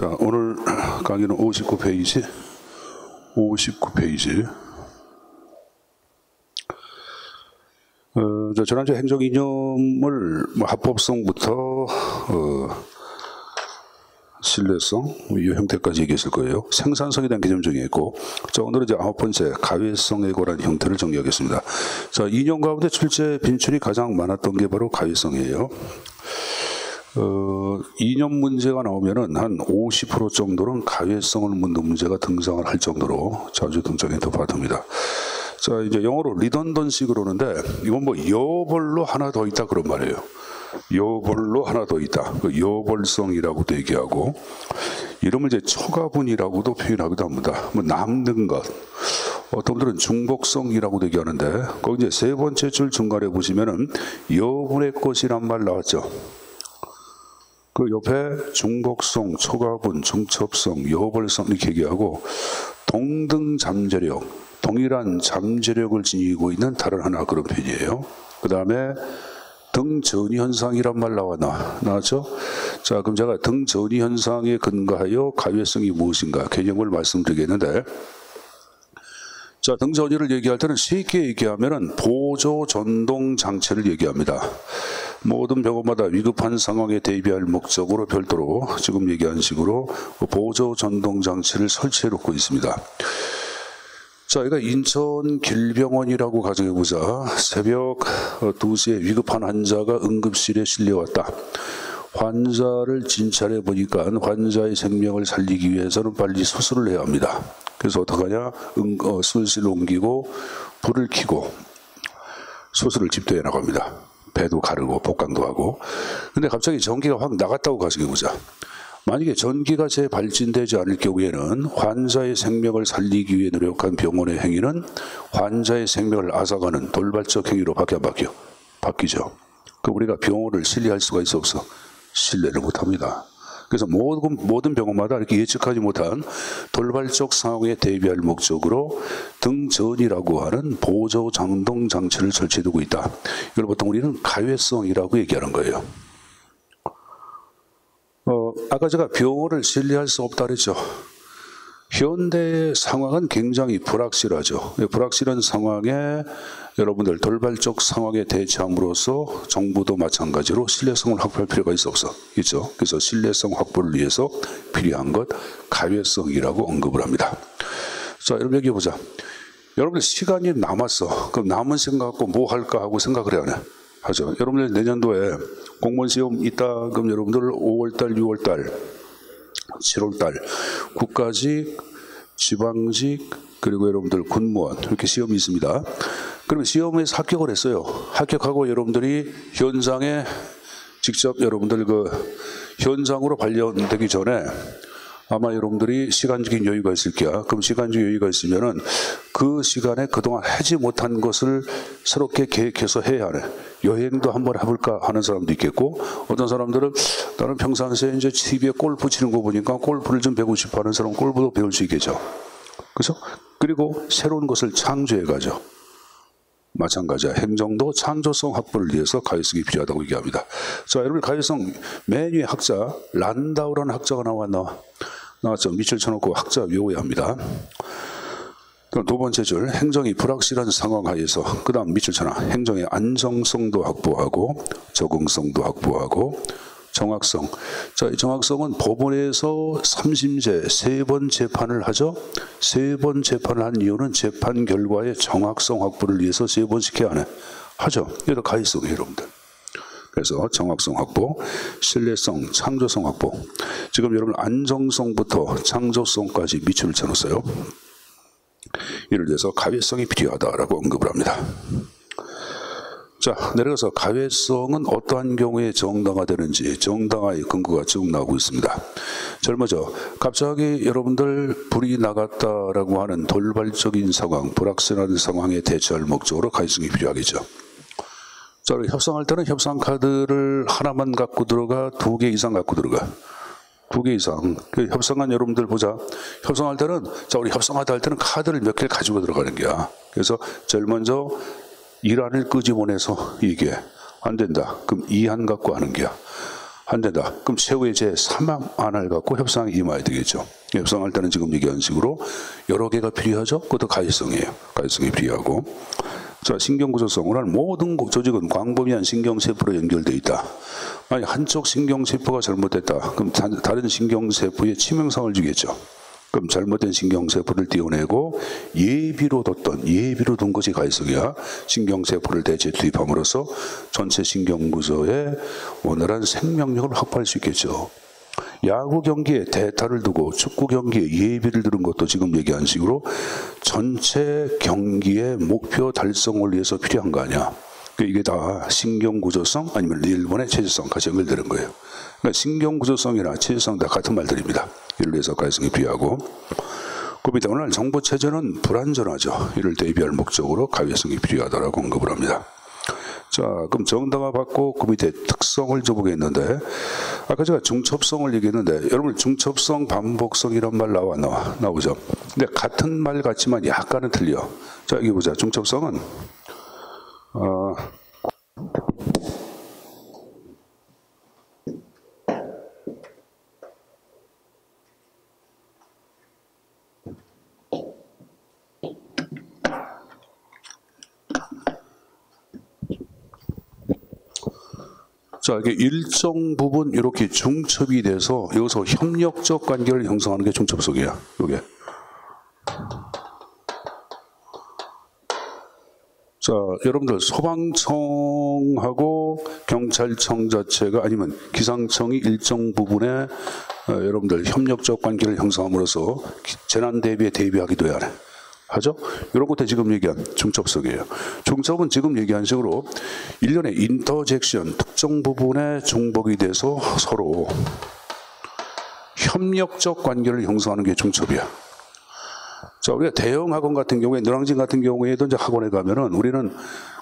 자, 오늘 강의는 59페이지. 지난주 행정 이념을 합법성부터 신뢰성, 이 형태까지 얘기했을 거예요. 생산성에 대한 개념 정의했고, 자, 오늘은 이제 9번째 가외성에 관한 형태를 정리하겠습니다. 자, 이념 가운데 출제 빈출이 가장 많았던 게 바로 가외성이에요. 이념 문제가 나오면은 한 50% 정도는 가외성을 묻는 문제가 등장을 할 정도로 자주 등장했던 파트입니다. 자, 이제 영어로 리던던시 그러는데, 이건 뭐 여벌로 하나 더 있다 그런 말이에요. 여벌로 하나 더 있다. 그 여벌성이라고도 얘기하고, 이름을 이제 초가분이라고도 표현하기도 합니다. 뭐 남는 것. 어떤 분들은 중복성이라고도 얘기하는데, 거기 이제 세 번째 줄 중간에 보시면은 여분의 것이란 말 나왔죠. 그 옆에 중복성, 초가분, 중첩성, 여벌성 이렇게 얘기하고, 동등 잠재력, 동일한 잠재력을 지니고 있는 다른 하나 그런 표현이에요. 그 다음에 등전이 현상이란 말 나왔죠? 자, 그럼 제가 등전이 현상에 근거하여 가외성이 무엇인가 개념을 말씀드리겠는데, 자, 등전이를 얘기할 때는 쉽게 얘기하면은 보조 전동 장치를 얘기합니다. 모든 병원마다 위급한 상황에 대비할 목적으로 별도로 지금 얘기한 식으로 보조 전동 장치를 설치해 놓고 있습니다. 자, 여기가 인천 길병원이라고 가정해보자. 새벽 2시에 위급한 환자가 응급실에 실려왔다. 환자를 진찰해 보니까 환자의 생명을 살리기 위해서는 빨리 수술을 해야 합니다. 그래서 어떡하냐? 수술실을 옮기고 불을 켜고 수술을 집도해 나갑니다. 배도 가르고 복강도 하고. 근데 갑자기 전기가 확 나갔다고 가정해보자. 만약에 전기가 재발진되지 않을 경우에는 환자의 생명을 살리기 위해 노력한 병원의 행위는 환자의 생명을 앗아가는 돌발적 행위로 바뀌죠. 그럼 우리가 병원을 신뢰할 수가 있어 없어? 신뢰를 못합니다. 그래서 모든 병원마다 이렇게 예측하지 못한 돌발적 상황에 대비할 목적으로 등전이라고 하는 보조 장동 장치를 설치해두고 있다. 이걸 보통 우리는 가외성이라고 얘기하는 거예요. 아까 제가 병원을 신뢰할 수 없다 그랬죠. 현대의 상황은 굉장히 불확실하죠. 불확실한 상황에 여러분들 돌발적 상황에 대처함으로써 정부도 마찬가지로 신뢰성을 확보할 필요가 있죠. 그래서 신뢰성 확보를 위해서 필요한 것 가외성이라고 언급을 합니다. 자, 여러분 여기 보자. 여러분들 시간이 남았어. 그럼 남은 시간 갖고 뭐 할까 하고 생각을 해야 하네. 하죠. 여러분들 내년도에 공무원 시험 있다. 그럼 여러분들 5월달, 6월달, 7월달 국가직, 지방직, 그리고 여러분들 군무원 이렇게 시험이 있습니다. 그러면 시험에서 합격을 했어요. 합격하고 여러분들이 현장에 직접 여러분들 현장으로 발령되기 전에 아마 여러분들이 시간적인 여유가 있을 거야. 그럼 시간적 여유가 있으면은 그 시간에 그동안 하지 못한 것을 새롭게 계획해서 해야 하네. 여행도 한번 해볼까 하는 사람도 있겠고, 어떤 사람들은 나는 평상시에 이제 TV에 골프 치는 거 보니까 골프를 좀 배우고 싶어 하는 사람은 골프도 배울 수 있겠죠. 그래서 그리고 새로운 것을 창조해 가죠. 마찬가지야. 행정도 창조성 확보를 위해서 가외성이 필요하다고 얘기합니다. 자, 여러분 가외성 맨 위에 학자 란다우라는 학자가 나왔죠. 밑줄 쳐놓고 학자 외워야 합니다. 그럼 두 번째 줄 행정이 불확실한 상황 하에서 그 다음 밑줄 쳐놔. 행정의 안정성도 확보하고 적응성도 확보하고 정확성. 자, 이 정확성은 법원에서 3심제 3번 재판을 하죠. 3번 재판을 한 이유는 재판 결과의 정확성 확보를 위해서 3번씩 해야 하죠. 이게 가외성이에요, 여러분들. 그래서 정확성 확보, 신뢰성, 창조성 확보. 지금 여러분 안정성부터 창조성까지 밑줄을 쳐놓았어요. 이를 위해서 가외성이 필요하다라고 언급을 합니다. 자, 내려가서 가외성은 어떠한 경우에 정당화되는지 정당화의 근거가 쭉 나오고 있습니다. 젊어져 갑자기 여러분들 불이 나갔다라고 하는 돌발적인 상황, 불확실한 상황에 대처할 목적으로 가외성이 필요하겠죠. 자, 협상할 때는 협상 카드를 하나만 갖고 들어가, 2개 이상 갖고 들어가. 2개 이상. 협상한 여러분들 보자. 협상할 때는, 자, 우리 협상하다 할 때는 카드를 몇 개를 가지고 들어가는 거야. 그래서 제일 먼저 1안을 끄집어내서 이게 안 된다. 그럼 2안 갖고 하는 거야. 안 된다. 그럼 최후의 제3항을 갖고 협상에 임해야 되겠죠. 협상할 때는 지금 얘기한 식으로 여러 개가 필요하죠. 그것도 가해성이에요. 가해성이 필요하고. 자, 신경구조성은 모든 조직은 광범위한 신경세포로 연결되어 있다. 만약 한쪽 신경세포가 잘못됐다. 그럼 다른 신경세포에 치명상을 주겠죠. 그럼 잘못된 신경세포를 떼어내고 예비로 둔 것이 가해성이야. 신경세포를 대체 투입함으로써 전체 신경구조에 원활한 생명력을 확보할 수 있겠죠. 야구 경기에 대타를 두고 축구 경기에 예비를 두는 것도 지금 얘기한 식으로 전체 경기의 목표 달성을 위해서 필요한 거 아니야. 이게 다 신경구조성 아니면 일본의 체질성 같이 연결되는 거예요. 그러니까 신경구조성이나 체질성 다 같은 말들입니다. 이를 위해서 가해성이 필요하고. 그 밑에 오늘 정보체제는 불완전하죠. 이를 대비할 목적으로 가해성이 필요하다라고 언급을 합니다. 자, 그럼 정당화 받고 그 밑에 특성을 줘보겠는데, 아까 제가 중첩성을 얘기했는데, 여러분 중첩성, 반복성이란 말 나오죠. 근데 같은 말 같지만 약간은 틀려. 자, 여기 보자. 중첩성은 자, 이게 일정 부분 이렇게 중첩이 돼서 여기서 협력적 관계를 형성하는 게 중첩성이야. 이게. 자, 여러분들 소방청하고 경찰청 자체가 아니면 기상청이 일정 부분에 여러분들 협력적 관계를 형성함으로써 재난 대비에 대비하기도 해야 해. 하죠? 이런 것도 지금 얘기한 중첩성이에요. 중첩은 지금 얘기한 식으로 일련의 인터젝션, 특정 부분에 중복이 돼서 서로 협력적 관계를 형성하는 게 중첩이야. 자, 우리가 대형 학원 같은 경우에, 노량진 같은 경우에도 이제 학원에 가면은 우리는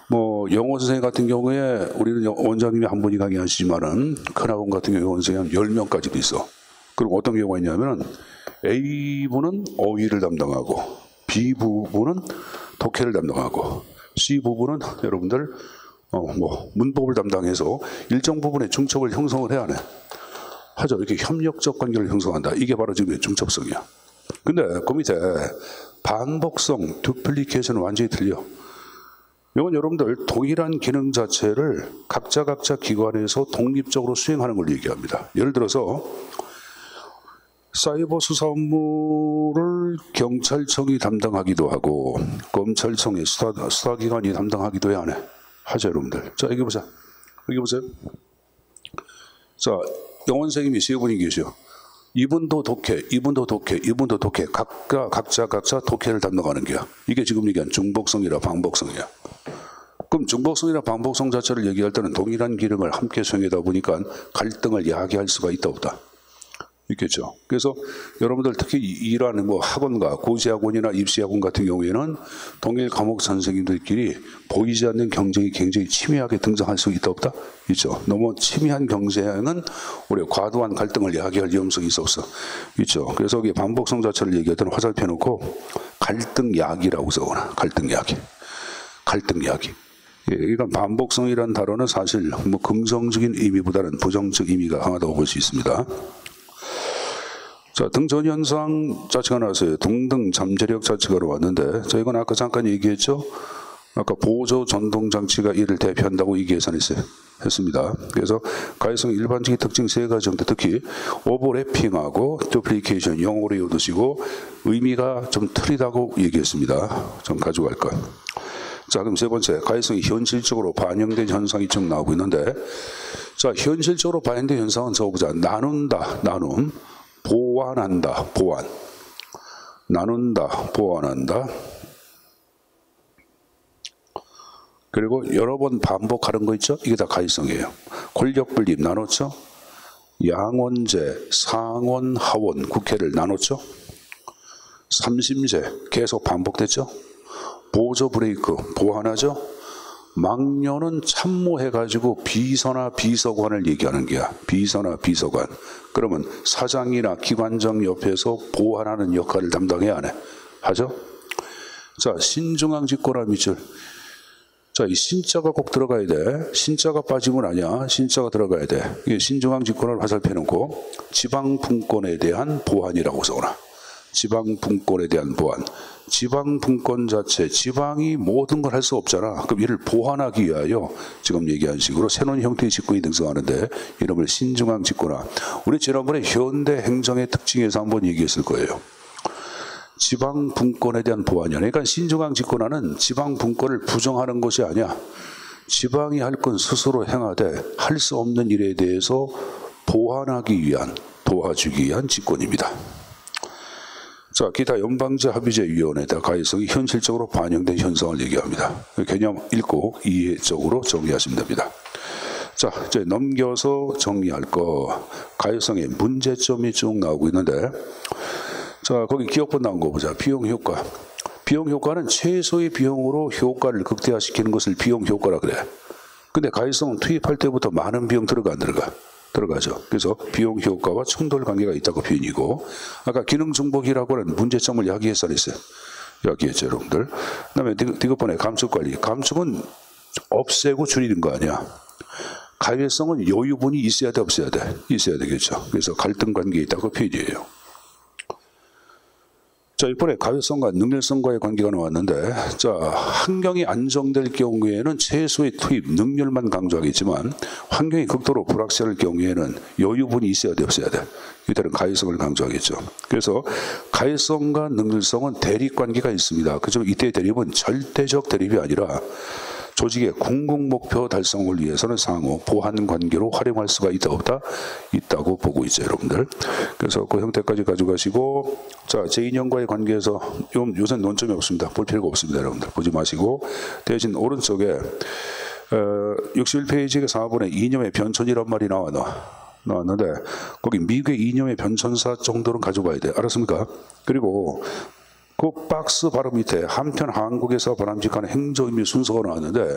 뭐 영어 선생님 같은 경우에 우리는 원장님이 한 분이 강의하시지만은 큰 학원 같은 경우에 원생이 한 10명까지도 있어. 그럼 어떤 경우가 있냐면은 A부는 어휘를 담당하고 B부분은 독해를 담당하고 C부분은 여러분들 문법을 담당해서 일정 부분의 중첩을 형성을 해야 하네. 하죠. 이렇게 협력적 관계를 형성한다. 이게 바로 지금 중첩성이야. 근데 그 밑에 반복성, 듀플리케이션은 완전히 틀려. 이건 여러분들 동일한 기능 자체를 각자 기관에서 독립적으로 수행하는 걸 얘기합니다. 예를 들어서 사이버 수사 업무를 경찰청이 담당하기도 하고 검찰청의 수사기관이 담당하기도 해야 하네. 하죠, 여러분들. 자, 여기 보자. 여기 보세요. 자, 영어 선생님이 세 분이 계셔. 이분도 독해, 이분도 독해, 이분도 독해. 각자 독해를 담당하는 게야. 이게 지금 얘기한 중복성이라 반복성이야. 그럼 중복성이나 반복성 자체를 얘기할 때는 동일한 기능을 함께 수행하다 보니까 갈등을 야기할 수가 있다 없다. 있겠죠. 그래서 여러분들 특히 일하는 뭐 학원과 고시학원이나 입시학원 같은 경우에는 동일 과목 선생님들끼리 보이지 않는 경쟁이 굉장히 치밀하게 등장할 수 있다 없다? 있죠. 너무 치밀한 경쟁은 우리 과도한 갈등을 야기할 위험성이 있어. 있죠. 그래서 여기 반복성 자체를 얘기할 때는 화살표 놓고 갈등 야기라고 써거나 갈등 야기. 예, 그러니까 반복성이라는 단어는 사실 뭐 긍정적인 의미보다는 부정적 의미가 강하다고 볼 수 있습니다. 자, 등전현상 자체가 나왔어요. 등등 잠재력 자체가 왔는데, 자, 이건 아까 잠깐 얘기했죠? 아까 보조 전동장치가 이를 대표한다고 이 계산했습니다. 그래서 가해성 일반적인 특징 세 가지 정도, 특히 오버래핑하고 듀플리케이션 영어로 외워두시고 의미가 좀 틀리다고 얘기했습니다. 좀 가져갈 것. 자, 그럼 세 번째, 가해성이 현실적으로 반영된 현상이 좀 나오고 있는데, 자, 현실적으로 반영된 현상은 적어보자. 나눈다, 나눔. 보완한다, 보완. 나눈다, 보완한다. 그리고 여러 번 반복하는 거 있죠? 이게 다 가해성이에요. 권력분립 나눴죠? 양원제, 상원, 하원, 국회를 나눴죠? 삼심제 계속 반복됐죠? 보조 브레이크 보완하죠? 막려는 참모해가지고 비서나 비서관을 얘기하는 게야. 비서나 비서관. 그러면 사장이나 기관장 옆에서 보완하는 역할을 담당해야 하네. 하죠? 자, 신중앙 집권화 밑줄. 자, 이 신자가 꼭 들어가야 돼. 신자가 빠지면 아니야. 신자가 들어가야 돼. 이게 신중앙 집권을 화살표 해놓고 지방 분권에 대한 보완이라고 써놔. 지방 분권에 대한 보완. 지방 분권 자체, 지방이 모든 걸 할 수 없잖아. 그럼 이를 보완하기 위하여 지금 얘기한 식으로 새로운 형태의 집권이 등장하는데 이름을 신중앙 집권화. 우리 지난번에 현대 행정의 특징에서 한번 얘기했을 거예요. 지방 분권에 대한 보완이야. 그러니까 신중앙 집권화는 지방 분권을 부정하는 것이 아니야. 지방이 할 건 스스로 행하되 할 수 없는 일에 대해서 보완하기 위한, 도와주기 위한 집권입니다. 자, 기타 연방제합의제위원회에다 가해성이 현실적으로 반영된 현상을 얘기합니다. 개념 읽고 이해적으로 정리하시면 됩니다. 자, 이제 넘겨서 정리할 거. 가해성의 문제점이 쭉 나오고 있는데, 자, 거기 기억본 나온 거 보자. 비용 효과. 비용 효과는 최소의 비용으로 효과를 극대화시키는 것을 비용 효과라 그래. 근데 가해성은 투입할 때부터 많은 비용 들어가 안 들어가? 들어가죠. 그래서 비용 효과와 충돌 관계가 있다고 표현이고, 아까 기능 중복이라고 하는 문제점을 야기해서 했어요. 야기했죠, 여러분들. 그다음에 디귿번에 감축 관리. 감축은 없애고 줄이는 거 아니야. 가해성은 여유분이 있어야 돼, 없어야 돼? 있어야 되겠죠. 그래서 갈등 관계에 있다고 표현이에요. 자, 이번에 가해성과 능률성과의 관계가 나왔는데, 자, 환경이 안정될 경우에는 최소의 투입, 능률만 강조하겠지만 환경이 극도로 불확실할 경우에는 여유분이 있어야 돼, 없어야 돼? 이들은 가해성을 강조하겠죠. 그래서 가해성과 능률성은 대립 관계가 있습니다. 그중 이때 대립은 절대적 대립이 아니라 조직의 궁극 목표 달성을 위해서는 상호 보완 관계로 활용할 수가 있다 없다? 있다고 보고 있죠, 여러분들. 그래서 그 형태까지 가져가시고, 자, 제2년과의 관계에서 요새 논점이 없습니다. 볼 필요가 없습니다, 여러분들. 보지 마시고 대신 오른쪽에 61페이지 4번에 이념의 변천이란 말이 나왔는데 거기 미국의 이념의 변천사 정도는 가져가야 돼. 알았습니까? 그리고 그 박스 바로 밑에 한편 한국에서 바람직한 행정의미 순서가 나왔는데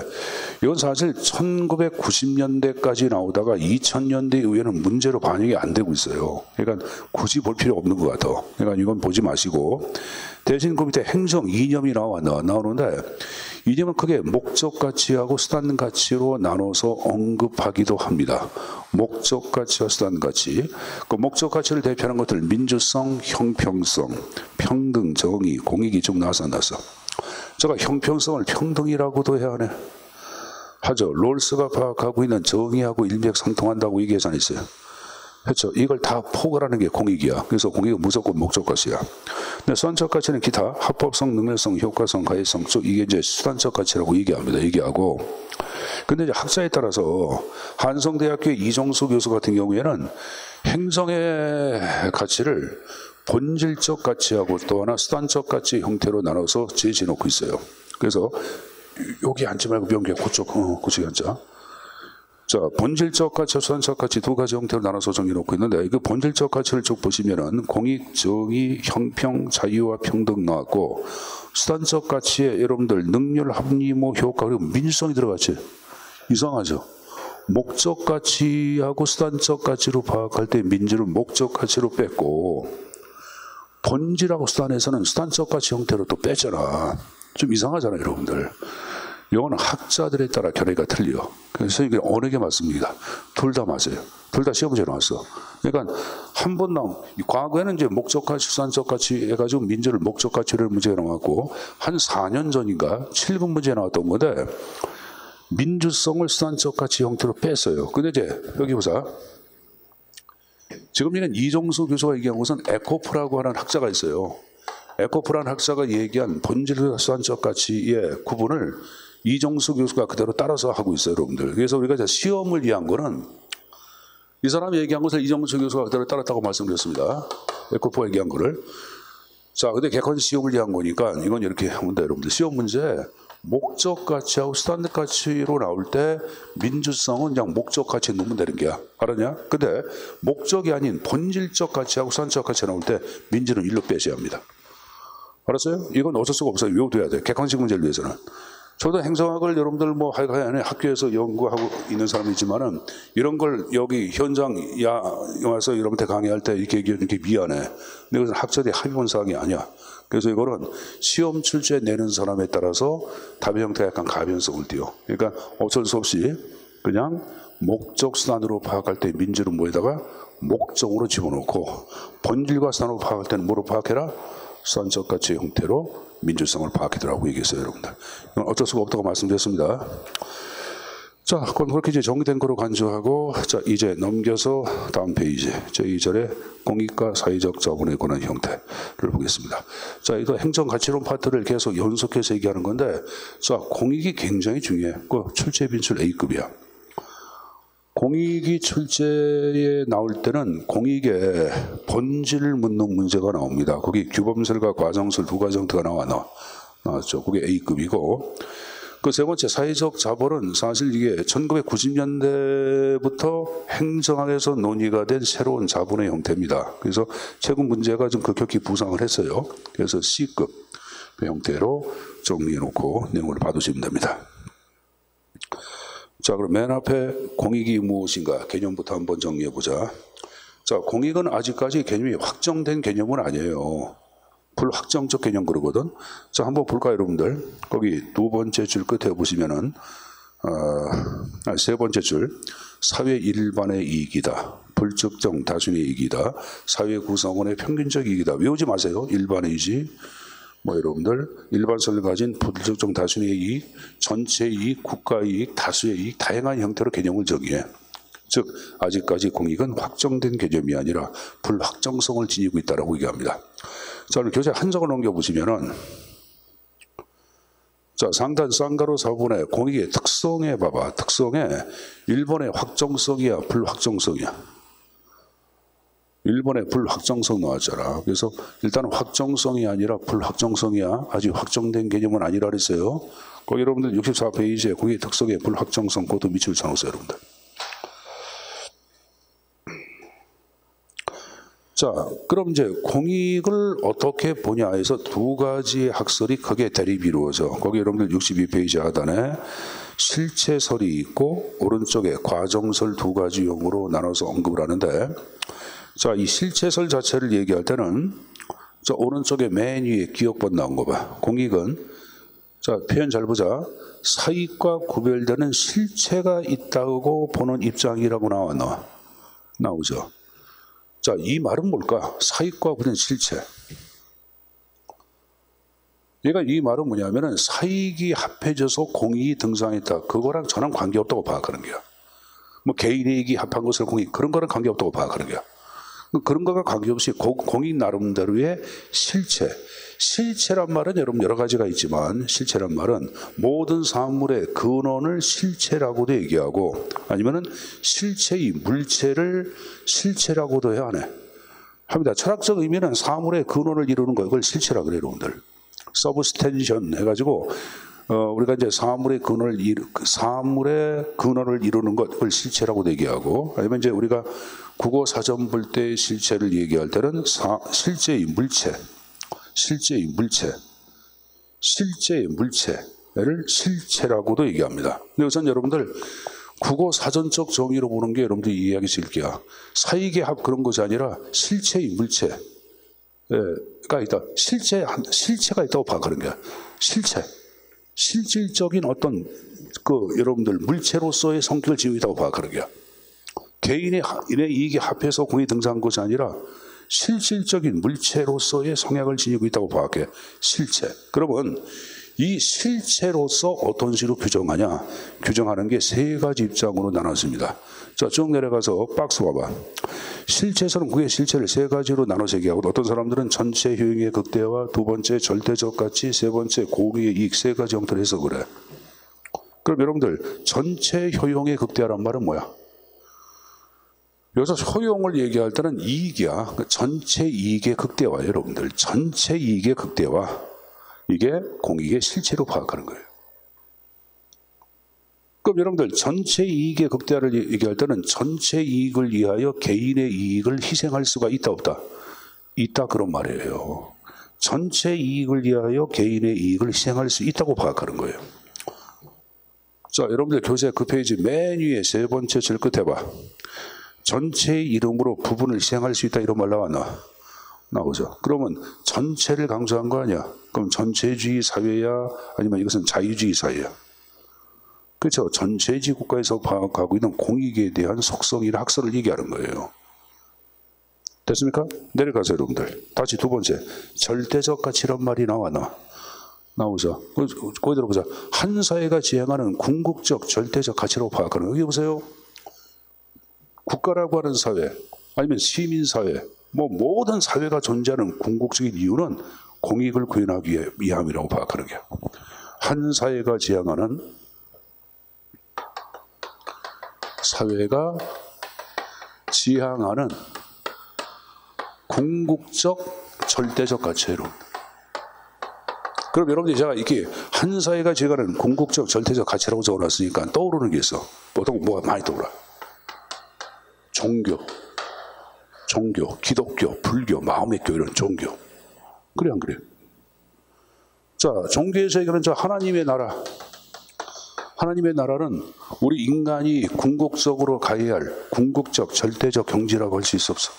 이건 사실 1990년대까지 나오다가 2000년대 이후에는 문제로 반영이 안 되고 있어요. 그러니까 굳이 볼 필요 없는 것 같아. 그러니까 이건 보지 마시고 대신 그 밑에 행정 이념이 나오는데 이념은 크게 목적 가치하고 수단 가치로 나눠서 언급하기도 합니다. 목적 가치와 수단 가치. 그 목적 가치를 대표하는 것들 민주성, 형평성, 평등, 정의, 공익이 좀 나서. 제가 형평성을 평등이라고도 해야 하네. 하죠. 롤스가 파악하고 있는 정의하고 일맥상통한다고 얘기하지 않았어요. 그렇죠. 이걸 다 포괄하는 게 공익이야. 그래서 공익은 무조건 목적 가치야. 근데 수단적 가치는 기타 합법성, 능률성, 효과성, 가해성 쪽 이게 이제 수단적 가치라고 얘기하고. 근데 이제 학자에 따라서 한성대학교의 이종수 교수 같은 경우에는 행정의 가치를 본질적 가치하고 또 하나 수단적 가치 형태로 나눠서 제시해놓고 있어요. 그래서 여기 앉지 말고 명계 그쪽에 앉자. 자, 본질적 가치와 수단적 가치 두 가지 형태로 나눠서 정해놓고 있는데 그 본질적 가치를 쭉 보시면은 공익, 정의, 형평, 자유와 평등 나왔고 수단적 가치에 여러분들 능률, 합리모, 효과 그리고 민주성이 들어갔지. 이상하죠. 목적 가치하고 수단적 가치로 파악할 때 민주를 목적 가치로 뺐고 본질하고 수단에서는 수단적 가치 형태로 또 뺐잖아. 좀 이상하잖아요, 여러분들. 이거는 학자들에 따라 견해가 틀려. 그래서 이게 어느 게 맞습니다. 둘 다 맞아요. 둘 다 시험 문제 나왔어. 그러니까 한 번 과거에는 이제 목적 가치, 수단적 가치 해가지고 민주를 목적 가치를 문제가 나왔고 한 4년 전인가 7분 문제 나왔던 건데 민주성을 수단적 가치 형태로 뺐어요. 근데 이제 여기 보자. 지금 이는 이종수 교수가 얘기한 것은 에코프라고 하는 학자가 있어요. 에코프라는 학자가 얘기한 본질과 수단적 가치의 구분을 이종수 교수가 그대로 따라서 하고 있어요, 여러분들. 그래서 우리가 이제 시험을 위한 거는 이 사람이 얘기한 것을 이종수 교수가 그대로 따랐다고 말씀드렸습니다. 에코프가 얘기한 거를. 자, 근데 객관적 시험을 위한 거니까 이건 이렇게 하면 돼요, 여러분들. 시험 문제 목적 가치하고 수단 가치로 나올 때 민주성은 그냥 목적 가치에 넣으면 되는 게야. 알았냐? 근데 목적이 아닌 본질적 가치하고 수단적 가치가 나올 때 민주는 일로 빼셔야 합니다. 알았어요? 이건 어쩔 수가 없어요. 외워둬야 돼. 객관식 문제를 위해서는. 저도 행정학을 여러분들 뭐 하여간에 학교에서 연구하고 있는 사람이지만은 이런 걸 여기 현장 와서 여러분한테 강의할 때 이렇게 얘기하는 게 미안해. 근데 그것은 학자들이 합의본 사항이 아니야. 그래서 이거는 시험 출제 내는 사람에 따라서 답의 형태가 약간 가변성을 띠요. 그러니까 어쩔 수 없이 그냥 목적 수단으로 파악할 때 민주는 뭐에다가 목적으로 집어넣고 본질과 수단으로 파악할 때는 뭐로 파악해라? 수단적 가치 형태로 민주성을 파악하더라고 얘기했어요, 여러분들. 이건 어쩔 수가 없다고 말씀드렸습니다. 자, 그럼 그렇게 이제 정리된 거로 간주하고, 자, 이제 넘겨서 다음 페이지. 저 2절에 공익과 사회적 자본에 관한 형태를 보겠습니다. 자, 이거 행정가치론 파트를 계속 연속해서 얘기하는 건데, 자, 공익이 굉장히 중요해. 그 출제 빈출 A급이야. 공익이 출제에 나올 때는 공익의 본질을 묻는 문제가 나옵니다. 거기 규범설과 과정설 두 가지 형태가 나왔죠. 그게 A급이고, 그 세 번째 사회적 자본은 사실 이게 1990년대부터 행정학에서 논의가 된 새로운 자본의 형태입니다. 그래서 최근 문제가 좀 급격히 부상을 했어요. 그래서 C급 형태로 정리해놓고 내용을 봐두시면 됩니다. 자, 그럼 맨 앞에 공익이 무엇인가 개념부터 한번 정리해보자. 자, 공익은 아직까지 개념이 확정된 개념은 아니에요. 불확정적 개념 그러거든. 자, 한번 볼까요, 여러분들? 거기 두 번째 줄 끝에 보시면은 세 번째 줄 사회 일반의 이익이다. 불특정 다수의 이익이다. 사회 구성원의 평균적 이익이다. 외우지 마세요. 일반의 이익. 뭐 여러분들 일반성을 가진 불특정 다수의 이익, 전체 이익, 국가 이익, 다수의 이익 다양한 형태로 개념을 정의해. 즉 아직까지 공익은 확정된 개념이 아니라 불확정성을 지니고 있다고 얘기합니다. 자, 오늘 교재 한 장을 넘겨보시면은 자, 상단 쌍가로 4번에 공익의 특성에 봐봐. 특성에 1번의 확정성이야, 불확정성이야. 1번에 불확정성 나왔잖아. 그래서 일단 확정성이 아니라 불확정성이야. 아직 확정된 개념은 아니라 그랬어요. 거기 여러분들 64페이지에 공익의 특성에 불확정성 그것도 밑줄 쳐놓으세요, 여러분들. 자, 그럼 이제 공익을 어떻게 보냐 해서 두 가지의 학설이 크게 대립이 이루어져. 거기 여러분들 62페이지 하단에 실체설이 있고 오른쪽에 과정설 두 가지 용어로 나눠서 언급을 하는데, 자, 이 실체설 자체를 얘기할 때는 자, 오른쪽에 맨 위에 기억번 나온 거 봐. 공익은 자, 표현 잘 보자. 사익과 구별되는 실체가 있다고 보는 입장이라고 나오죠. 자, 이 말은 뭘까? 사익과 구별된 실체. 얘가 이 말은 뭐냐면은 사익이 합해져서 공익이 등장했다. 그거랑 저랑 관계없다고 파악하는 거야. 뭐 개인의 이익이 합한 것을 공익, 그런 거랑 관계없다고 파악하는 거야. 그런 거가 관계없이 공익 나름대로의 실체. 실체란 말은 여러분 여러 가지가 있지만 실체란 말은 모든 사물의 근원을 실체라고도 얘기하고 아니면은 실체의 물체를 실체라고도 해야 하네. 합니다. 철학적 의미는 사물의 근원을 이루는 거 이걸 실체라 그래요, 여러분들. 서브스텐션 해가지고 우리가 이제 사물의 근원을 이루는 것 그걸 실체라고 얘기하고 아니면 이제 우리가 국어 사전 볼 때 실체를 얘기할 때는 실제의 물체를 실체라고도 얘기합니다. 근데 우선 여러분들 국어 사전적 정의로 보는 게 여러분들이 이해하기 쉽게야. 사익의 합 그런 것이 아니라 실체의 물체가 있다. 실체가 있다고 파악하는 거야. 실질적인 어떤 여러분들 물체로서의 성격을 지니고 있다고 파악하는 거야. 개인의 이익이 합해서 공이 등장한 것이 아니라 실질적인 물체로서의 성향을 지니고 있다고 파악해. 실체. 그러면 이 실체로서 어떤 식으로 규정하냐? 규정하는 게 세 가지 입장으로 나눴습니다. 자, 쭉 내려가서 박스 봐봐. 실체에서는 그의 실체를 세 가지로 나눠서 얘기하고 어떤 사람들은 전체 효용의 극대화, 두 번째 절대적 가치, 세 번째 고기의 이익 세 가지 형태로 해서 그래. 그럼 여러분들 전체 효용의 극대화란 말은 뭐야? 여기서 효용을 얘기할 때는 이익이야. 전체 이익의 극대화, 여러분들. 전체 이익의 극대화. 이게 공익의 실체로 파악하는 거예요. 그럼 여러분들 전체 이익의 극대화를 얘기할 때는 전체 이익을 위하여 개인의 이익을 희생할 수가 있다 없다? 있다 그런 말이에요. 전체 이익을 위하여 개인의 이익을 희생할 수 있다고 파악하는 거예요. 자, 여러분들 교재 그 페이지 맨 위에 세 번째 줄 끝에 봐. 전체의 이름으로 부분을 시행할 수 있다 이런 말 나왔나? 나오죠. 그러면 전체를 강조한 거 아니야? 그럼 전체주의 사회야? 아니면 이것은 자유주의 사회야? 그렇죠. 전체주의 국가에서 파악하고 있는 공익에 대한 속성이나 학설을 얘기하는 거예요. 됐습니까? 내려가세요, 여러분들. 다시 두 번째. 절대적 가치란 말이 나왔나? 나오죠. 거기 들어보자. 한 사회가 지향하는 궁극적 절대적 가치라고 파악하는 거. 여기 보세요. 국가라고 하는 사회, 아니면 시민사회, 모든 사회가 존재하는 궁극적인 이유는 공익을 구현하기 위함이라고 파악하는 거예요. 한 사회가 지향하는 궁극적 절대적 가치로. 그럼 여러분들이 제가 이렇게 한 사회가 지향하는 궁극적 절대적 가치라고 적어놨으니까 떠오르는 게 있어. 보통 뭐가 많이 떠올라. 종교, 기독교, 불교, 마음의 교 이런 종교. 그래 안 그래? 자, 종교에서 얘기하는 저 하나님의 나라. 하나님의 나라는 우리 인간이 궁극적으로 가야 할 궁극적 절대적 경지라고 할 수 있어 없어?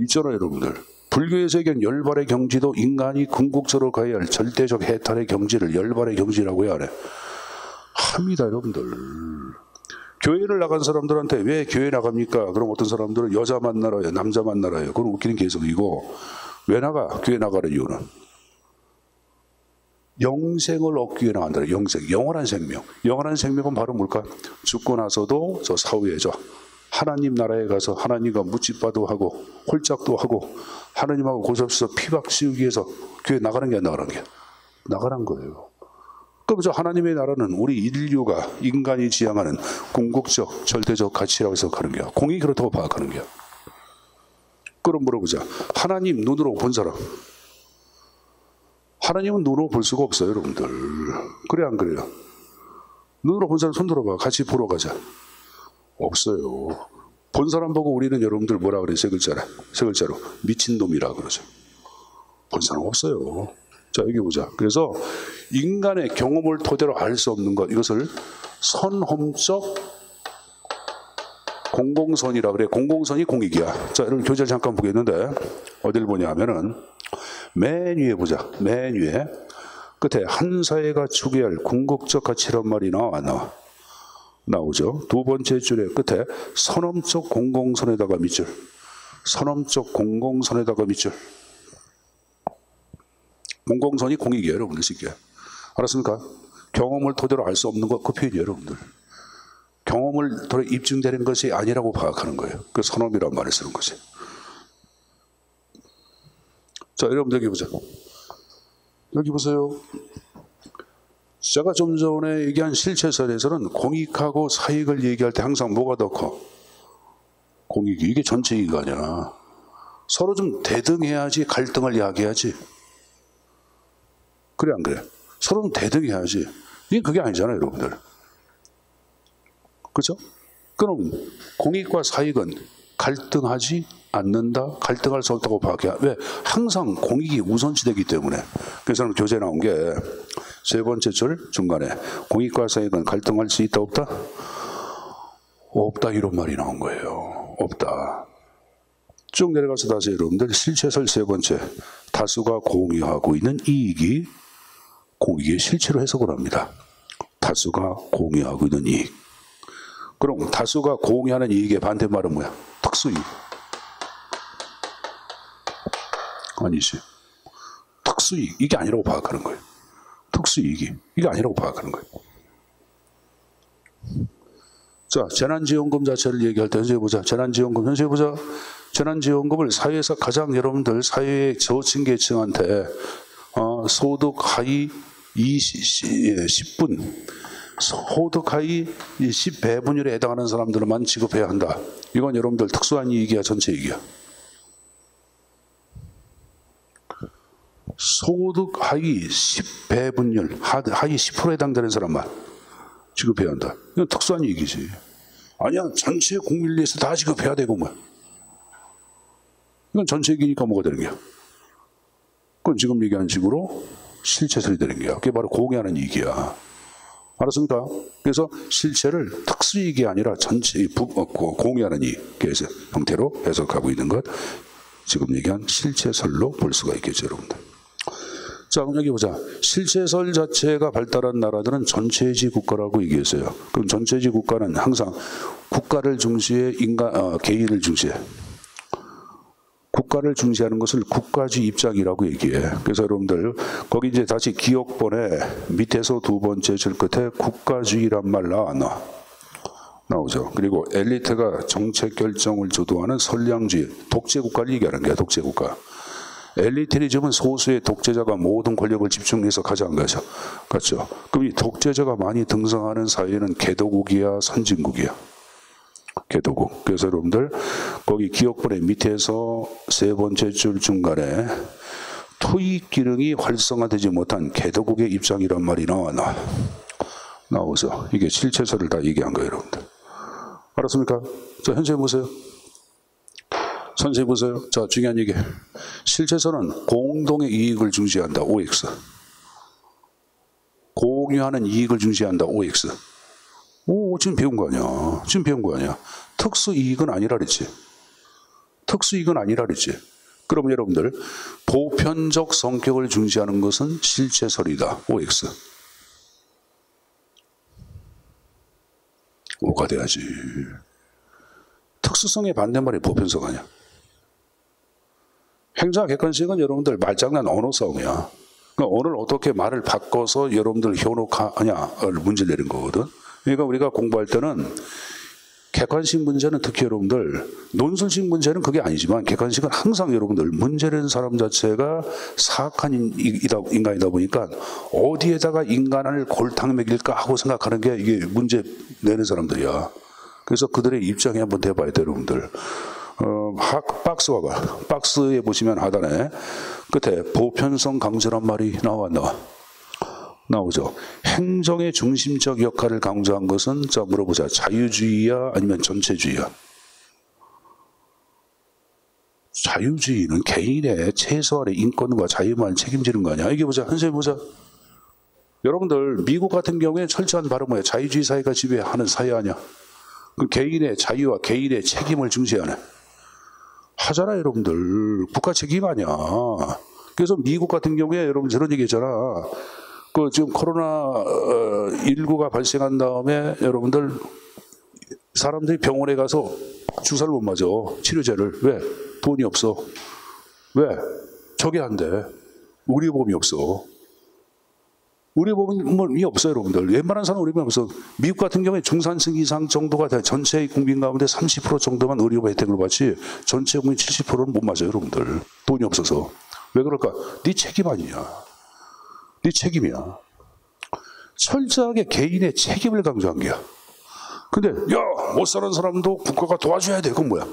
있잖아요, 여러분들. 불교에서 얘기하는 열발의 경지도 인간이 궁극적으로 가야 할 절대적 해탈의 경지를 열발의 경지라고 해야 하네. 합니다, 여러분들. 교회를 나간 사람들한테 왜 교회 나갑니까? 그럼 어떤 사람들은 여자 만나라요, 남자 만나라요. 그건 웃기는 계속이고, 왜 나가? 교회 나가는 이유는 영생을 얻기 위해 나간다. 영생, 영원한 생명. 영원한 생명은 바로 뭘까? 죽고 나서도 저 사후에죠. 하나님 나라에 가서 하나님과 묻지바도 하고 홀짝도 하고 하나님하고 고섭해서 피박 씌우기 위해서 교회 나가는 게 안 나가는 게 나가는 거예요. 그럼 저 하나님의 나라는 우리 인류가 인간이 지향하는 궁극적 절대적 가치라고 해석하는 거야. 공이 그렇다고 파악하는 거야. 그럼 물어보자. 하나님 눈으로 본 사람. 하나님은 눈으로 볼 수가 없어요, 여러분들. 그래 안 그래요? 눈으로 본 사람 손 들어봐. 같이 보러 가자. 없어요. 본 사람 보고 우리는 여러분들 뭐라 그래요? 세 글자로 미친놈이라 그러죠. 본 사람 없어요. 자, 여기 보자. 그래서 인간의 경험을 토대로 알 수 없는 것, 이것을 선험적 공공선이라 그래. 공공선이 공익이야. 자, 여러분 교재를 잠깐 보겠는데 어딜 보냐 하면은 맨 위에 보자. 맨 위에 끝에 한 사회가 추구할 궁극적 가치란 말이 나오죠. 두 번째 줄에 끝에 선험적 공공선에다가 밑줄. 선험적 공공선에다가 밑줄. 공공선이 공익이에요, 여러분들 쉽게. 알았습니까? 경험을 토대로 알 수 없는 것, 그 표현이에요, 여러분들. 경험을 토대로 입증되는 것이 아니라고 파악하는 거예요. 그 선험이란 말을 쓰는 거지. 자, 여러분들 여기 보자. 여기 보세요. 제가 좀 전에 얘기한 실체설에서는 공익하고 사익을 얘기할 때 항상 뭐가 더 커? 공익이. 이게 전체 이익 아니야. 서로 좀 대등해야지 갈등을 야기하지. 그래 안 그래? 서로 좀 대등해야지. 이게 그게 아니잖아요, 여러분들. 그렇죠? 그럼 공익과 사익은 갈등하지 않는다? 갈등할 수 없다고 파악해야. 왜? 항상 공익이 우선시되기 때문에. 그래서 교재 나온 게 세 번째 줄 중간에 공익과 사익은 갈등할 수 있다 없다? 없다 이런 말이 나온 거예요. 없다. 쭉 내려가서 다시 여러분들 실체설 세 번째. 다수가 공유하고 있는 이익이 공익의 실체로 해석을 합니다. 다수가 공유하고 있는 이익. 그럼 다수가 공유하는 이익의 반대말은 뭐야? 특수이익. 아니지. 특수이익. 이게 아니라고 파악하는 거예요. 특수이익이. 이게 아니라고 파악하는 거예요. 자, 재난지원금 자체를 얘기할 때 현재 보자. 재난지원금 현재 보자. 재난지원금을 사회에서 가장 여러분들 사회의 저층계층한테 소득 하위 10분, 소득 하위 10배분율에 해당하는 사람들만 지급해야 한다. 이건 여러분들 특수한 이익이야, 전체 이익이야. 소득 하위 10배분율, 하위 10%에 해당되는 사람만 지급해야 한다. 이건 특수한 이익이지. 아니야, 전체 국민을 위해서 다 지급해야 되고 뭐야. 이건 전체 이익이니까 뭐가 되는 거야? 그건 지금 얘기하는 식으로 실체설이 되는 거야. 그게 바로 공유하는 이익이야. 알았습니까? 그래서 실체를 특수이익이 아니라 전체 공유하는 이익의 형태로 해석하고 있는 것, 지금 얘기한 실체설로 볼 수가 있겠죠, 여러분들. 자, 그럼 여기 보자. 실체설 자체가 발달한 나라들은 전체주의 국가라고 얘기했어요. 그럼 전체주의 국가는 항상 국가를 중시해, 개인을 중시해. 국가를 중시하는 것을 국가주의 입장이라고 얘기해. 그래서 여러분들 거기 이제 다시 기억본에 밑에서 두 번째 줄 끝에 국가주의란 말 나오죠. 그리고 엘리트가 정책 결정을 주도하는 선량주의, 독재 국가를 얘기하는 거야. 독재 국가. 엘리트리즘은 소수의 독재자가 모든 권력을 집중해서 가져간 거죠. 그렇죠. 그럼 이 독재자가 많이 등장하는 사회는 개도국이야, 선진국이야. 개도국. 그래서 여러분들 거기 기억본의 밑에서 세 번째 줄 중간에 투입 기능이 활성화되지 못한 개도국의 입장이란 말이 나오죠. 이게 실체설을 다 얘기한 거예요, 여러분들. 알았습니까? 자, 현재 보세요. 선생님 보세요. 자, 중요한 얘기. 실체설은 공동의 이익을 중시한다. OX. 공유하는 이익을 중시한다. OX. 오, 지금 배운 거 아니야. 지금 배운 거 아니야. 특수 이익은 아니라 그랬지. 특수 이익은 아니라 그랬지. 그럼 여러분들 보편적 성격을 중시하는 것은 실체설이다. OX. O가 돼야지. 특수성의 반대말이 보편성 아니야. 행자 객관식은 여러분들 말장난 언어 싸움이야. 그러니까 언어를 어떻게 말을 바꿔서 여러분들 현혹하냐를 문제 내는 거거든. 그러니까 우리가 공부할 때는 객관식 문제는 특히 여러분들 논술식 문제는 그게 아니지만 객관식은 항상 여러분들 문제 내는 사람 자체가 사악한 인간이다 보니까 어디에다가 인간을 골탕 먹일까 하고 생각하는 게 이게 문제 내는 사람들이야. 그래서 그들의 입장에 한번 대봐야 돼, 여러분들. 박스에 보시면 하단에 끝에 보편성 강조란 말이 나오죠. 행정의 중심적 역할을 강조한 것은, 자, 물어보자. 자유주의야 아니면 전체주의야? 자유주의는 개인의 최소한의 인권과 자유만 책임지는 거 아니야? 이게 보자. 선생님 보자. 여러분들 미국 같은 경우에 철저한 발음 뭐야? 자유주의 사회가 지배하는 사회 아니야? 그 개인의 자유와 개인의 책임을 중시하네. 하잖아, 여러분들. 국가 책임 아니야. 그래서 미국 같은 경우에 여러분 저런 얘기 했잖아. 지금 코로나19가 발생한 다음에 여러분들 사람들이 병원에 가서 주사를 못 맞아. 치료제를. 왜? 돈이 없어. 왜? 저게 안 돼. 의료보험이 없어. 의료보험이 없어요, 여러분들. 웬만한 사람은 의료보험이 없어. 미국 같은 경우에 중산층 이상 정도가 돼. 전체 국민 가운데 30% 정도만 의료보험 혜택을 받지 전체 국민 70%는 못 맞아요, 여러분들. 돈이 없어서. 왜 그럴까? 네 책임 아니냐. 네 책임이야. 철저하게 개인의 책임을 강조한 게야. 근데 야, 못 사는 사람도 국가가 도와줘야 돼. 그건 뭐야?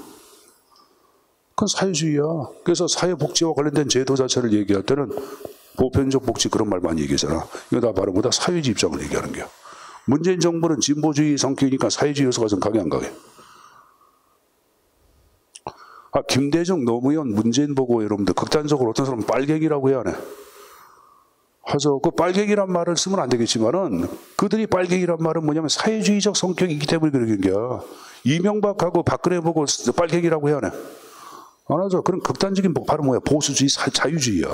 그건 사회주의야. 그래서 사회복지와 관련된 제도 자체를 얘기할 때는 보편적 복지 그런 말 많이 얘기하잖아. 이거 다 바로 뭐다? 사회주의 입장을 얘기하는 거야. 문재인 정부는 진보주의 성격이니까 사회주의 요소가 좀 강해 안 강해? 김대중, 노무현, 문재인 보고 여러분들 극단적으로 어떤 사람은 빨갱이라고 해야 하네. 하죠. 그 빨갱이란 말을 쓰면 안 되겠지만은 그들이 빨갱이란 말은 뭐냐면 사회주의적 성격이 있기 때문에 그러는 거야. 이명박하고 박근혜 보고 빨갱이라고 해야 하네. 안 하죠. 그런 극단적인 바로 뭐야? 보수주의, 자유주의야.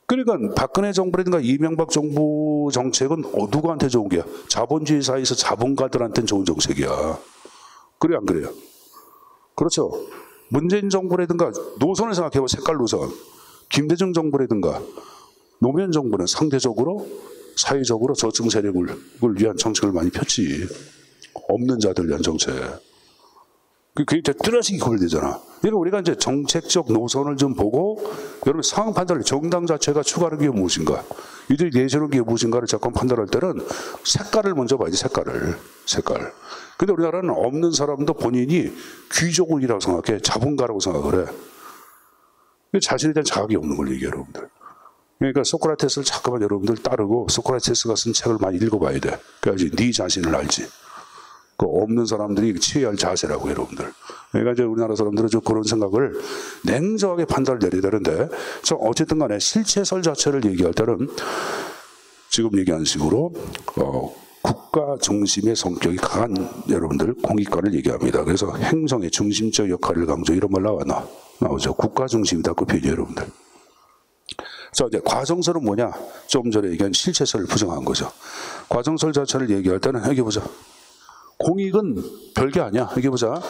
그러니까 박근혜 정부라든가 이명박 정부 정책은 누구한테 좋은 게야? 자본주의 사회에서 자본가들한테는 좋은 정책이야. 그래 안 그래요? 그렇죠. 문재인 정부라든가 노선을 생각해봐. 색깔 노선. 김대중 정부라든가 노무현 정부는 상대적으로 사회적으로 저층 세력을 위한 정책을 많이 폈지. 없는 자들 위한 정책. 그게 이제 뚜렷이 구별되잖아. 그러니까 우리가 이제 정책적 노선을 좀 보고 여러분 상황 판단을 정당 자체가 추구하는 게 무엇인가, 이들이 내세우는 게 무엇인가를 잠깐 판단할 때는 색깔을 먼저 봐야지. 색깔. 근데 우리나라는 없는 사람도 본인이 귀족이라고 생각해. 자본가라고 생각을 해. 자신에 대한 자각이 없는 걸 얘기해요, 여러분들. 그러니까 소크라테스를 자꾸만 여러분들 따르고 소크라테스가 쓴 책을 많이 읽어봐야 돼. 그래야지 네 자신을 알지. 그 없는 사람들이 취해야 할 자세라고, 여러분들. 그러니까 이제 우리나라 사람들은 좀 그런 생각을 냉정하게 판단을 내려야 되는데, 어쨌든 간에 실체설 자체를 얘기할 때는 지금 얘기한 식으로 국가 중심의 성격이 강한 여러분들 공익관을 얘기합니다. 그래서 행정의 중심적 역할을 강조 이런 말 나오죠. 국가 중심이다 그 표현이 여러분들. 자, 이제 과정설은 뭐냐? 좀 전에 얘기한 실체설을 부정한 거죠. 과정설 자체를 얘기할 때는 여기 보자. 공익은 별게 아니야. 여기 보자.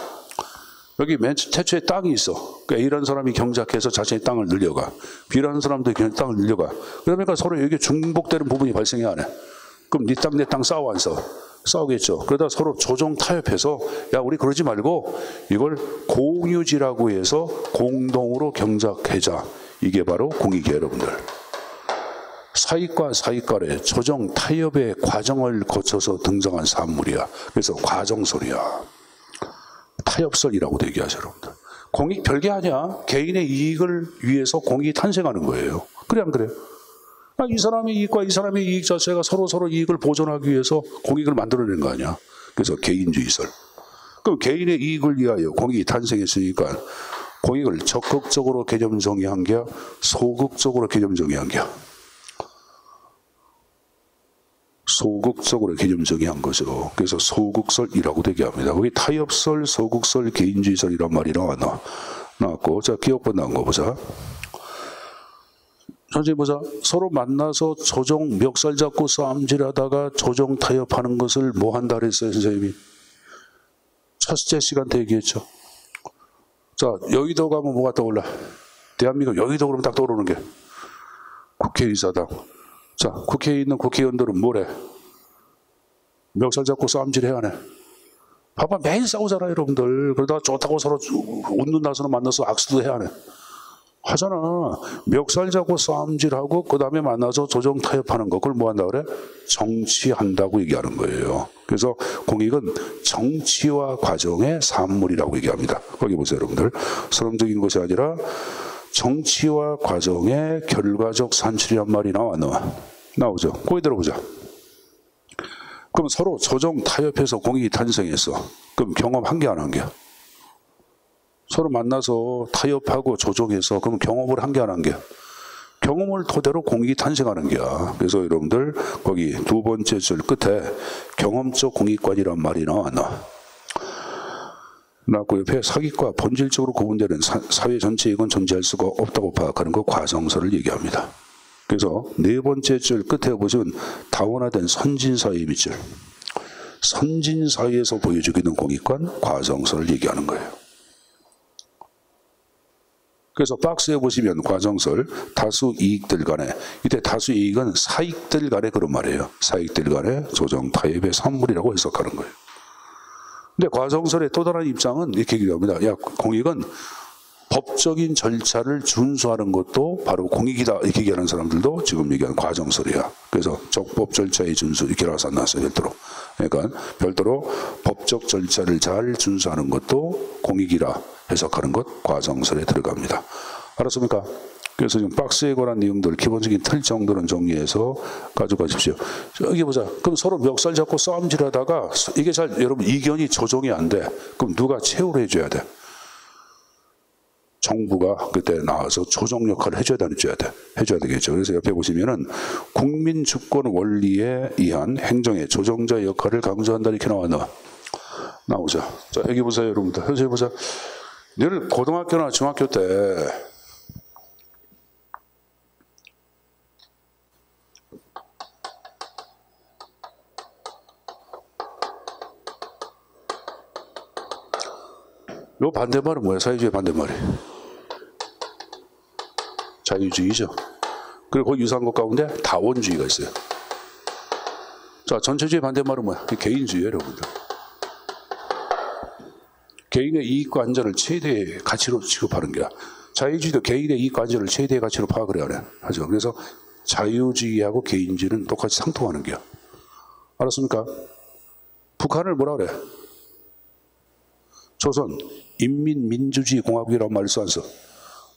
여기 맨 태초에 땅이 있어. 그러니까 A라는 사람이 경작해서 자신의 땅을 늘려가. B라는 사람도 땅을 늘려가. 그러니까 서로 여기 중복되는 부분이 발생이 안 해. 그럼 네 땅 내 땅 싸워 안 싸워? 싸우겠죠. 그러다 서로 조정 타협해서 야 우리 그러지 말고 이걸 공유지라고 해서 공동으로 경작하자. 이게 바로 공익이에요 여러분들. 사익과 사익 간의 조정 타협의 과정을 거쳐서 등장한 산물이야. 그래서 과정설이야. 타협설이라고도 얘기하죠 여러분들. 공익 별게 아니야. 개인의 이익을 위해서 공익이 탄생하는 거예요. 그래 안 그래요? 이 사람의 이익과 이 사람의 이익 자체가 서로 이익을 보존하기 위해서 공익을 만들어낸 거 아니야. 그래서 개인주의설. 그럼 개인의 이익을 위하여 공익이 탄생했으니까 공익을 적극적으로 개념 정의한 게 소극적으로 개념 정의한 게 소극적으로 개념 정의한 거죠. 그래서 소극설이라고 얘기합니다. 거기 타협설, 소극설, 개인주의설이란 말이 나왔고 자 기억번 나온 거 보자. 선생님 보자. 서로 만나서 조정 멱살 잡고 싸움질하다가 조정 타협하는 것을 뭐 한다 그랬어요 선생님이? 첫째 시간 때 얘기했죠. 자 여의도 가면 뭐가 떠올라? 대한민국 여의도 그러면 딱 떠오르는 게 국회의사당. 자 국회에 있는 국회의원들은 뭐래? 멱살 잡고 싸움질해야 하네. 봐봐 매일 싸우잖아요 여러분들. 그러다가 좋다고 서로 웃는 나서는 만나서 악수도 해야 하네. 하잖아. 멱살 잡고 싸움질하고 그 다음에 만나서 조정 타협하는 거. 그걸 뭐 한다 그래? 정치한다고 얘기하는 거예요. 그래서 공익은 정치와 과정의 산물이라고 얘기합니다. 거기 보세요 여러분들. 서론적인 것이 아니라 정치와 과정의 결과적 산출이란 말이 나오죠. 거기 들어보자. 그럼 서로 조정 타협해서 공익이 탄생했어. 그럼 경험 한 개 안 한 개? 서로 만나서 타협하고 조정해서 그럼 경험을 한 개 안 한 게? 경험을 토대로 공익이 탄생하는 게야. 그래서 여러분들 거기 두 번째 줄 끝에 경험적 공익관이란 말이 나왔고 옆에 사기과 본질적으로 구분되는 사회 전체 이익은 존재할 수가 없다고 파악하는 거 과정설을 얘기합니다. 그래서 네 번째 줄 끝에 보시면 다원화된 선진사회의 밑줄. 선진사회에서 보여주고 있는 공익관 과정설을 얘기하는 거예요. 그래서 박스에 보시면 과정설, 다수 이익들 간에, 이때 다수 이익은 사익들 간에 그런 말이에요. 사익들 간에 조정 타협의 산물이라고 해석하는 거예요. 근데 과정설의 또 다른 입장은 이렇게 얘기합니다. 야, 공익은 법적인 절차를 준수하는 것도 바로 공익이다. 이렇게 얘기하는 사람들도 지금 얘기하는 과정설이야. 그래서 적법 절차의 준수 이렇게 나와서 안 나왔어요. 그러니까 별도로 법적 절차를 잘 준수하는 것도 공익이라 해석하는 것 과정설에 들어갑니다. 알았습니까? 그래서 지금 박스에 관한 내용들 기본적인 틀 정도는 정리해서 가져가십시오. 여기 보자. 그럼 서로 멱살 잡고 싸움질하다가 이게 잘 여러분 이견이 조정이 안 돼. 그럼 누가 최후로 해줘야 돼? 정부가 그때 나와서 조정 역할을 해줘야 되겠죠. 그래서 옆에 보시면은 국민 주권 원리에 의한 행정의 조정자 역할을 강조한다 이렇게 나오죠. 자 여기 보세요 여러분들. 여기 보자. 늘 고등학교나 중학교 때 요 반대말은 뭐야? 사회주의 반대말이 자유주의죠. 그리고 그 유사한 것 가운데 다원주의가 있어요. 자, 전체주의 반대말은 뭐야? 개인주의예요, 여러분들. 개인의 이익과 안전을 최대의 가치로 취급하는 게야. 자유주의도 개인의 이익과 안전을 최대의 가치로 파악을 하죠. 그래서 자유주의하고 개인주의는 똑같이 상통하는 게야. 알았습니까? 북한을 뭐라 그래? 조선 인민민주주의 공화국이라는 말을 써 안 써?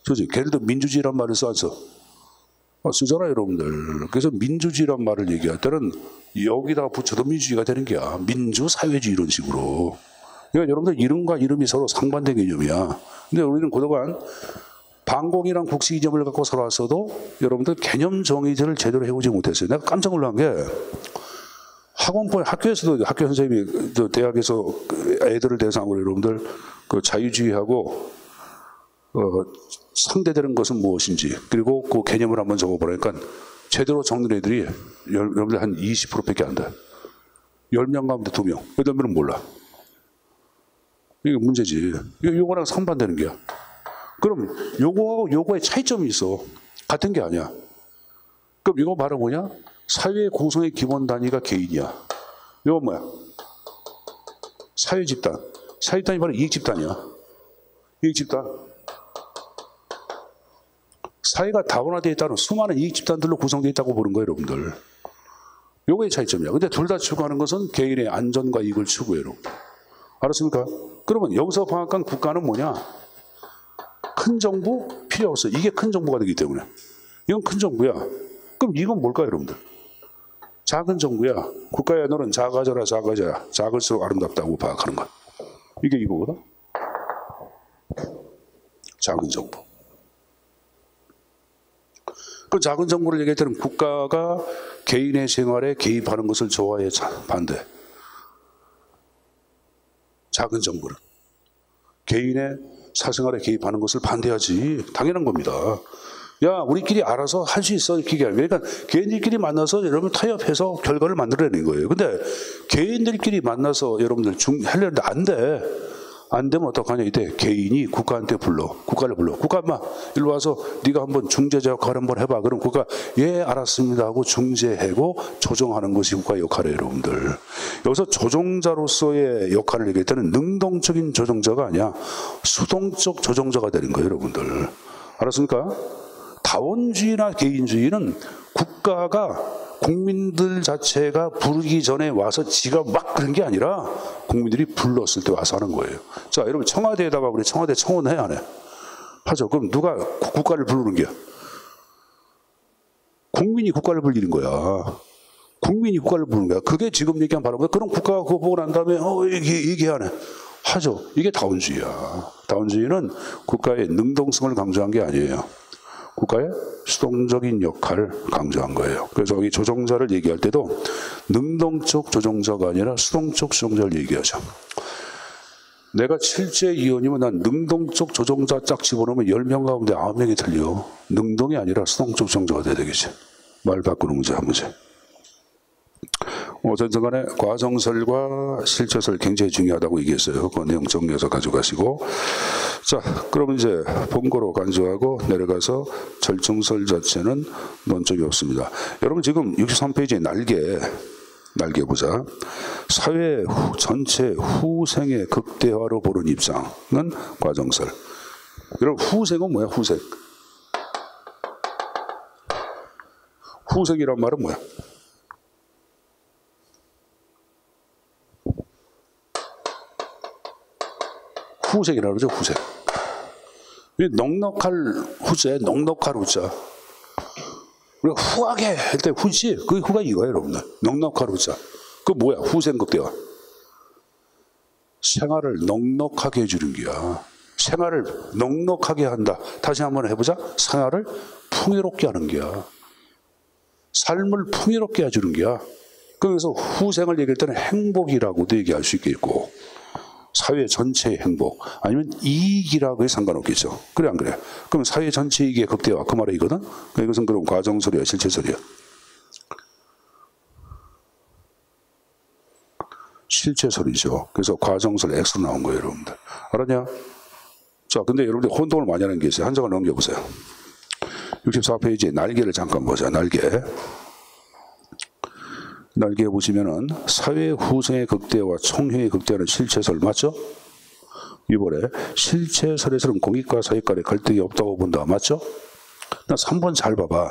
그렇지? 걔네도 민주주의란 말을 써 안 써? 쓰잖아요 여러분들. 그래서 민주주의란 말을 얘기할 때는 여기다가 붙여도 민주주의가 되는 게야. 민주사회주의 이런 식으로. 그러니까 여러분들 이름과 이름이 서로 상반된 개념이야. 근데 우리는 그동안 반공이랑 국시 이념을 갖고 살아왔어도 여러분들 개념 정의를 제대로 해오지 못했어요. 내가 깜짝 놀란 게 학교에서도 학교 선생님이 대학에서 애들을 대상으로 여러분들 그 자유주의하고 상대되는 것은 무엇인지 그리고 그 개념을 한번 적어보라니까 제대로 적는 애들이 여러분들 한 20%밖에 안 돼. 10명 가운데 2명, 8명은 몰라. 이게 문제지. 요거랑 상반되는 게야. 그럼 요거하고 요거의 차이점이 있어. 같은 게 아니야. 그럼 이거 바로 뭐냐? 사회 구성의 기본 단위가 개인이야. 이건 뭐야? 사회 집단. 사회 집단이 바로 이익 집단이야. 이익 집단. 사회가 다원화되어 있다는 수많은 이익 집단들로 구성되어 있다고 보는 거예요, 여러분들. 요거의 차이점이야. 근데 둘 다 추구하는 것은 개인의 안전과 이익을 추구해요, 여러분. 알았습니까? 그러면 여기서 방학한 국가는 뭐냐? 큰 정부 필요 없어. 이게 큰 정부가 되기 때문에. 이건 큰 정부야. 그럼 이건 뭘까요, 여러분들? 작은 정부야. 국가야, 너는 작아져라, 작아져야. 작을수록 아름답다고 파악하는 거야. 이게 이거거든? 작은 정부. 그 작은 정부를 얘기할 때는 국가가 개인의 생활에 개입하는 것을 좋아해 반대. 작은 정부는 개인의 사생활에 개입하는 것을 반대하지. 당연한 겁니다. 야, 우리끼리 알아서 할 수 있어. 이렇게 얘기하면. 그러니까 개인들끼리 만나서 여러분 타협해서 결과를 만들어내는 거예요. 근데 개인들끼리 만나서 여러분들 하려는데 안 돼. 안 되면 어떡하냐. 이때 개인이 국가한테 국가를 불러. 국가 인마 일로 와서 네가 한번 중재자 역할 한번 해봐. 그럼 국가 예 알았습니다 하고 중재하고 조정하는 것이 국가의 역할이에요, 여러분들. 여기서 조정자로서의 역할을 얘기할 때는 능동적인 조정자가 아니야. 수동적 조정자가 되는 거예요, 여러분들. 알았습니까? 다원주의나 개인주의는 국가가 국민들 자체가 부르기 전에 와서 지가 막 그런 게 아니라 국민들이 불렀을 때 와서 하는 거예요. 자, 여러분 청와대에다가 우리 청와대 청원해 안 해? 하죠. 그럼 누가 국가를 부르는 게야? 국민이 국가를 불리는 거야. 국민이 국가를 부르는 거야. 그게 지금 얘기한 바로 거야. 그럼 국가가 그거 보고 난 다음에 이게 안 해. 하죠. 이게 다원주의야. 다원주의는 국가의 능동성을 강조한 게 아니에요. 국가의 수동적인 역할을 강조한 거예요. 그래서 여기 조정자를 얘기할 때도 능동적 조정자가 아니라 수동적 조정자를 얘기하죠. 내가 실제위원이면 난 능동적 조정자 짝 집어넣으면 10명 가운데 9명이 틀려. 능동이 아니라 수동적 조정자가 돼야 되겠지. 말 바꾸는 문제 한 문제. 어쨌든 간에 과정설과 실체설 굉장히 중요하다고 얘기했어요. 그 내용 정리해서 가져가시고. 자, 그럼 이제 본거로 간주하고 내려가서 절충설 자체는 논점이 없습니다. 여러분 지금 63페이지에 날개 보자. 사회 전체 후생의 극대화로 보는 입장은 과정설. 여러분 후생은 뭐야? 후생. 후생이란 말은 뭐야? 후생이라고 그러죠, 후생. 넉넉할 후자, 넉넉할 후자. 우리가 후하게 할 때 후지, 그 후가 이거예요, 여러분들. 넉넉할 후자. 그 뭐야, 후생극대화. 생활을 넉넉하게 해주는 거야. 생활을 넉넉하게 한다. 다시 한번 해보자. 생활을 풍요롭게 하는 거야. 삶을 풍요롭게 해주는 거야. 그래서 후생을 얘기할 때는 행복이라고도 얘기할 수 있겠고, 사회 전체의 행복 아니면 이익이라고 해도 상관없겠죠. 그래 안 그래? 그럼 사회 전체 이익의 극대화 그 말이거든. 이것은 그럼 과정설이야, 실체설이야? 실체설이죠. 그래서 과정설 X로 나온 거예요, 여러분들. 알았냐? 자, 근데 여러분들 혼동을 많이 하는 게 있어요. 한 장을 넘겨보세요. 64페이지에 날개를 잠깐 보자. 날개에 보시면은 사회 후생의 극대화, 총회의 극대화는 실체설 맞죠? 이번에 실체설에서는 공익과 사익 간의 갈등이 없다고 본다. 맞죠? 나 3번 잘 봐봐.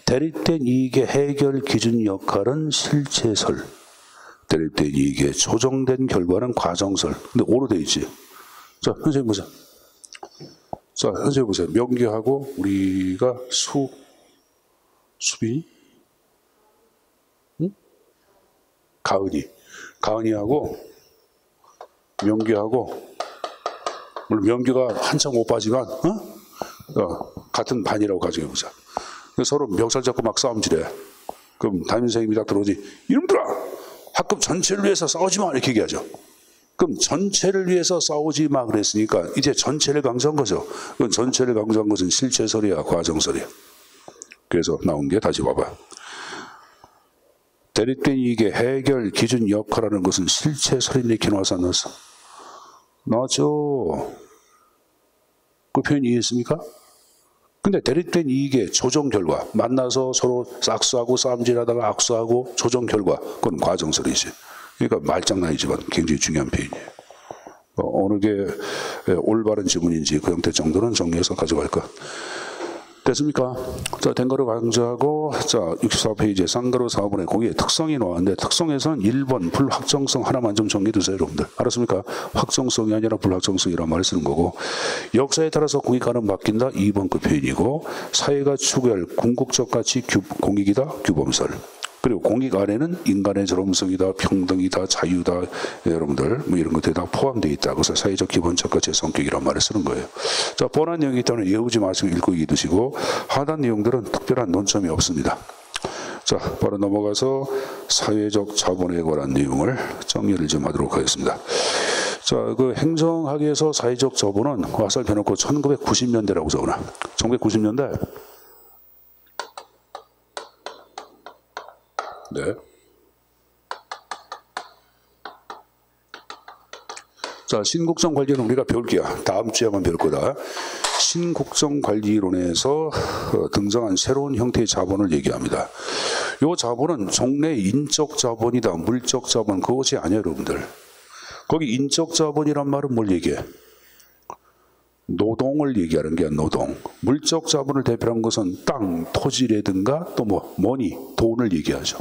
대립된 이익의 해결 기준 역할은 실체설. 대립된 이익의 조정된 결과는 과정설. 근데 오로 돼 있지. 자, 선생님 보세요. 자, 선생님 보세요. 명기하고 우리가 수빈이? 가은이하고 명기하고 물론 명기가 한참 오빠지만 같은 반이라고 가정해보자. 서로 멱살 잡고 막 싸움질해. 그럼 담임선생님이 딱 들어오지. 이놈들아! 학급 전체를 위해서 싸우지 마! 이렇게 얘기하죠. 그럼 전체를 위해서 싸우지 마 그랬으니까 이제 전체를 강조한 거죠. 그건 전체를 강조한 것은 실체설이야, 과정설이야. 그래서 나온 게 다시 봐봐. 대립된 이익의 해결 기준 역할하는 것은 실체설이 이렇게 나와서 안 나왔어? 나왔죠. 그 표현 이해했습니까? 근데 대립된 이익의 조정 결과, 만나서 서로 악수하고 싸움질하다가 악수하고 조정 결과, 그건 과정설이지. 그러니까 말장난이지만 굉장히 중요한 표현이에요. 어느 게 올바른 지문인지 그 형태 정도는 정리해서 가져갈까. 됐습니까? 자, 된 거를 강조하고, 자, 64페이지에 쌍가루 4번에 거기에 특성이 나왔는데, 특성에서는 1번 불확정성 하나만 좀 정리해두세요, 여러분들. 알았습니까? 확정성이 아니라 불확정성이란 말을 쓰는 거고, 역사에 따라서 공익가는 바뀐다, 2번 그 표현이고, 사회가 추구할 궁극적 가치 공익이다, 규범설. 그리고 공익 안에는 인간의 존엄성이다, 평등이다, 자유다, 여러분들 뭐 이런 것들이 다 포함되어 있다. 그래서 사회적 기본적 가치의 성격이란 말을 쓰는 거예요. 자, 뻔한 내용이 있다면 외우지 마시고 읽고 읽으시고, 하단 내용들은 특별한 논점이 없습니다. 자, 바로 넘어가서 사회적 자본에 관한 내용을 정리를 좀 하도록 하겠습니다. 자, 그 행정학에서 사회적 자본은 화살 펴놓고 1990년대라고 적어놔. 1990년대. 네. 자, 신국정관리론 우리가 배울게요. 다음 주에만 배울 거다. 신국정관리론에서 등장한 새로운 형태의 자본을 얘기합니다. 이 자본은 종래 인적 자본이다, 물적 자본, 그것이 아니에요, 여러분들. 거기 인적 자본이란 말은 뭘 얘기해? 노동을 얘기하는 게 노동. 물적 자본을 대표하는 것은 땅, 토지라든가 또 뭐 머니, 돈을 얘기하죠.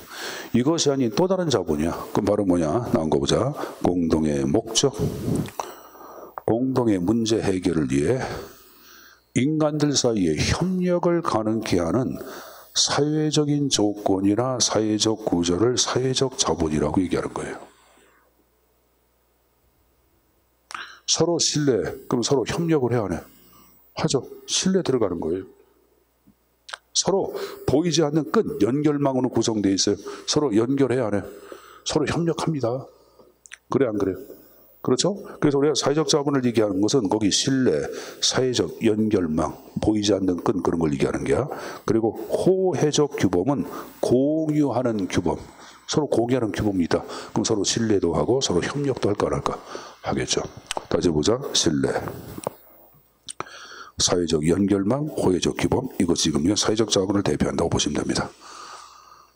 이것이 아닌 또 다른 자본이야. 그럼 바로 뭐냐? 나온 거 보자. 공동의 목적, 공동의 문제 해결을 위해 인간들 사이에 협력을 가능케 하는 사회적인 조건이나 사회적 구조를 사회적 자본이라고 얘기하는 거예요. 서로 신뢰, 그럼 서로 협력을 해야 하네. 하죠. 신뢰 들어가는 거예요. 서로 보이지 않는 끈, 연결망으로 구성되어 있어요. 서로 연결해야 하네. 서로 협력합니다. 그래, 안 그래요? 그렇죠? 그래서 우리가 사회적 자본을 얘기하는 것은 거기 신뢰, 사회적 연결망, 보이지 않는 끈, 그런 걸 얘기하는 게야. 그리고 호혜적 규범은 공유하는 규범. 서로 공유하는 규범이 있다. 그럼 서로 신뢰도 하고 서로 협력도 할까 안 할까? 하겠죠. 다시 보자. 신뢰, 사회적 연결망, 호혜적 규범. 이것 지금 사회적 자본을 대표한다고 보시면 됩니다.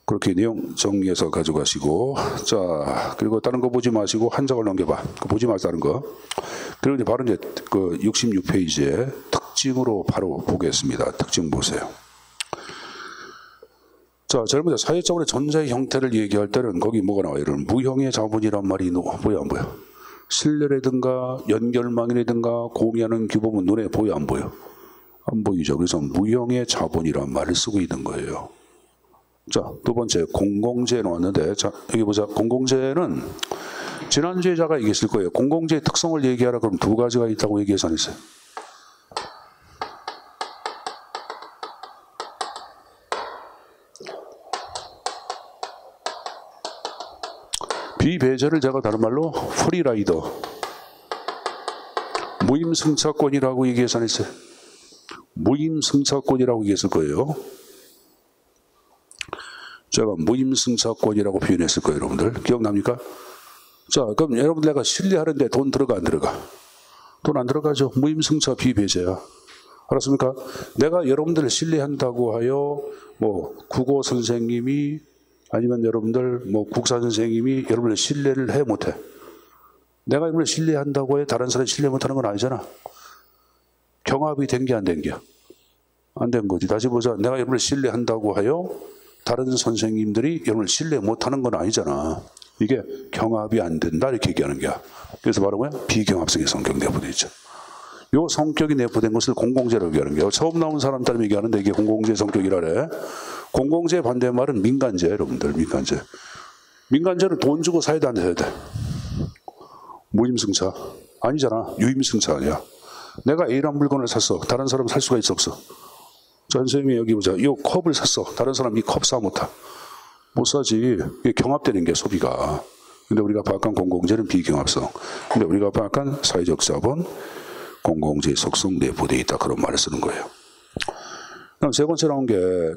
그렇게 내용 정리해서 가져가시고, 자, 그리고 다른 거 보지 마시고 한 장을 넘겨봐. 보지 마세요, 다른 거. 그리고 이제 바로 이제 그 66페이지에 특징으로 바로 보겠습니다. 특징 보세요. 자, 젊은 사회적으로 전자의 형태를 얘기할 때는 거기 뭐가 나와요? 이런 무형의 자본이란 말이 보여 안 보여? 신뢰라든가 연결망이라든가 공유하는 규범은 눈에 보여 안 보여? 안 보이죠. 그래서 무형의 자본이란 말을 쓰고 있는 거예요. 자, 두 번째 공공재 나왔는데, 자, 여기 보자. 공공재는 지난주에 제가 얘기했을 거예요. 공공재의 특성을 얘기하라 그럼 두 가지가 있다고 얘기해서 안 했어요. 비배제를 제가 다른 말로 프리라이더, 무임승차권이라고 얘기해서 안 했어요. 무임승차권이라고 얘기했을 거예요. 제가 무임승차권이라고 표현했을 거예요, 여러분들. 기억납니까? 자, 그럼 여러분들 내가 신뢰하는데 돈 들어가 안 들어가? 돈 안 들어가죠. 무임승차 비배제야. 알았습니까? 내가 여러분들을 신뢰한다고 하여 뭐 국어 선생님이 아니면 여러분들 뭐 국사 선생님이 여러분을 신뢰를 해 못해? 내가 여러분을 신뢰한다고 해 다른 사람 신뢰 못하는 건 아니잖아. 경합이 된 게 안 된 게야? 안 된 거지. 다시 보자. 내가 여러분을 신뢰한다고 하여 다른 선생님들이 여러분을 신뢰 못하는 건 아니잖아. 이게 경합이 안 된다 이렇게 얘기하는 게야. 그래서 바로 뭐야? 비경합성의 성격 내포되어 있죠. 요 성격이 내포된 것을 공공재라고 얘기하는 게요. 처음 나온 사람 따라 얘기하는데 이게 공공재 성격이라래. 공공재 반대말은 민간재, 여러분들. 민간재. 민간재는 돈 주고 사야 돼, 안 사야 돼? 무임승차. 아니잖아. 유임승차 아니야. 내가 A란 물건을 샀어. 다른 사람 살 수가 있어 없어? 자, 선생님이 여기 보자. 이 컵을 샀어. 다른 사람 이 컵 사 못 타. 못 사지. 이게 경합되는 게 소비가. 근데 우리가 파악한 공공재는 비경합성. 근데 우리가 파악한 사회적 자본, 공공재의 속성 내포되어 있다. 그런 말을 쓰는 거예요. 그럼 세 번째 나온 게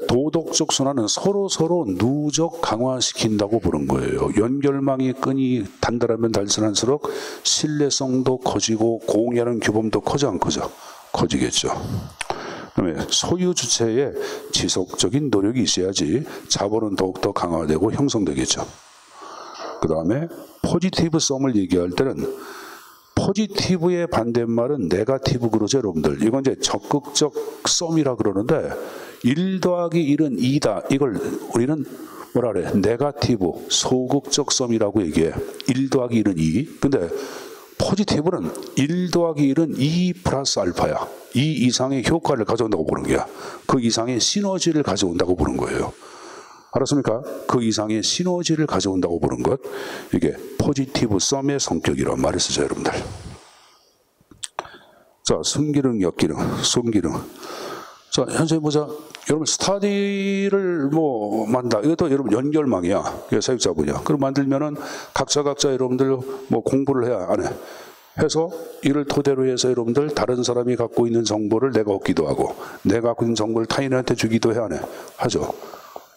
도덕적 순환은 서로 누적 강화시킨다고 보는 거예요. 연결망이 끈이 단단하면 단순할수록 신뢰성도 커지고 공유하는 규범도 커져 안 커져? 커지겠죠. 그다음에 소유 주체의 지속적인 노력이 있어야지 자본은 더욱더 강화되고 형성되겠죠. 그 다음에 포지티브 썸을 얘기할 때는 포지티브의 반대말은 네거티브 그러죠, 여러분들. 이건 이제 적극적 썸이라 그러는데 1 더하기 1은 2다. 이걸 우리는 뭐라 그래? 네거티브, 소극적 썸이라고 얘기해. 1 더하기 1은 2. 근데 포지티브는 1 더하기 1은 2 플러스 알파야. 2 이상의 효과를 가져온다고 보는 거야. 그 이상의 시너지를 가져온다고 보는 거예요. 알았습니까? 그 이상의 시너지를 가져온다고 보는 것. 이게 포지티브 썸의 성격이란 말을 쓰죠, 여러분들. 자, 순기능, 역기능, 순기능. 자, 현재 보자. 여러분, 스터디를 만다. 이것도 여러분 연결망이야. 이게 사육자분이야. 그럼 만들면은 각자 여러분들 공부를 해야 안 해. 해서 이를 토대로 해서 여러분들 다른 사람이 갖고 있는 정보를 내가 얻기도 하고, 내가 갖고 있는 정보를 타인한테 주기도 해야 안 해. 하죠.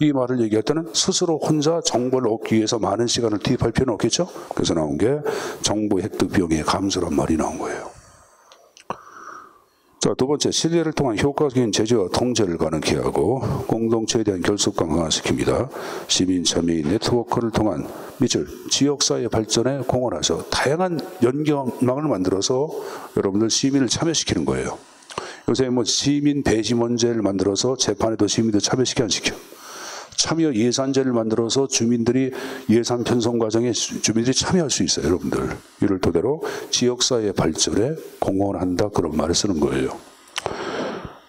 이 말을 얘기할 때는 스스로 혼자 정보를 얻기 위해서 많은 시간을 투입할 필요는 없겠죠? 그래서 나온 게 정보 획득 비용의 감소란 말이 나온 거예요. 자, 두 번째, 신뢰를 통한 효과적인 제재와 통제를 가능케 하고 공동체에 대한 결속감 강화시킵니다. 시민 참여의 네트워크를 통한 밑줄, 지역사회 발전에 공헌해서 다양한 연결망을 만들어서 여러분들 시민을 참여시키는 거예요. 요새 시민 배심원제를 만들어서 재판에도 시민들 참여시켜 안 시켜? 참여 예산제를 만들어서 주민들이 예산 편성 과정에 주민들이 참여할 수 있어요, 여러분들. 이를 토대로 지역사회 발전에 공헌한다, 그런 말을 쓰는 거예요.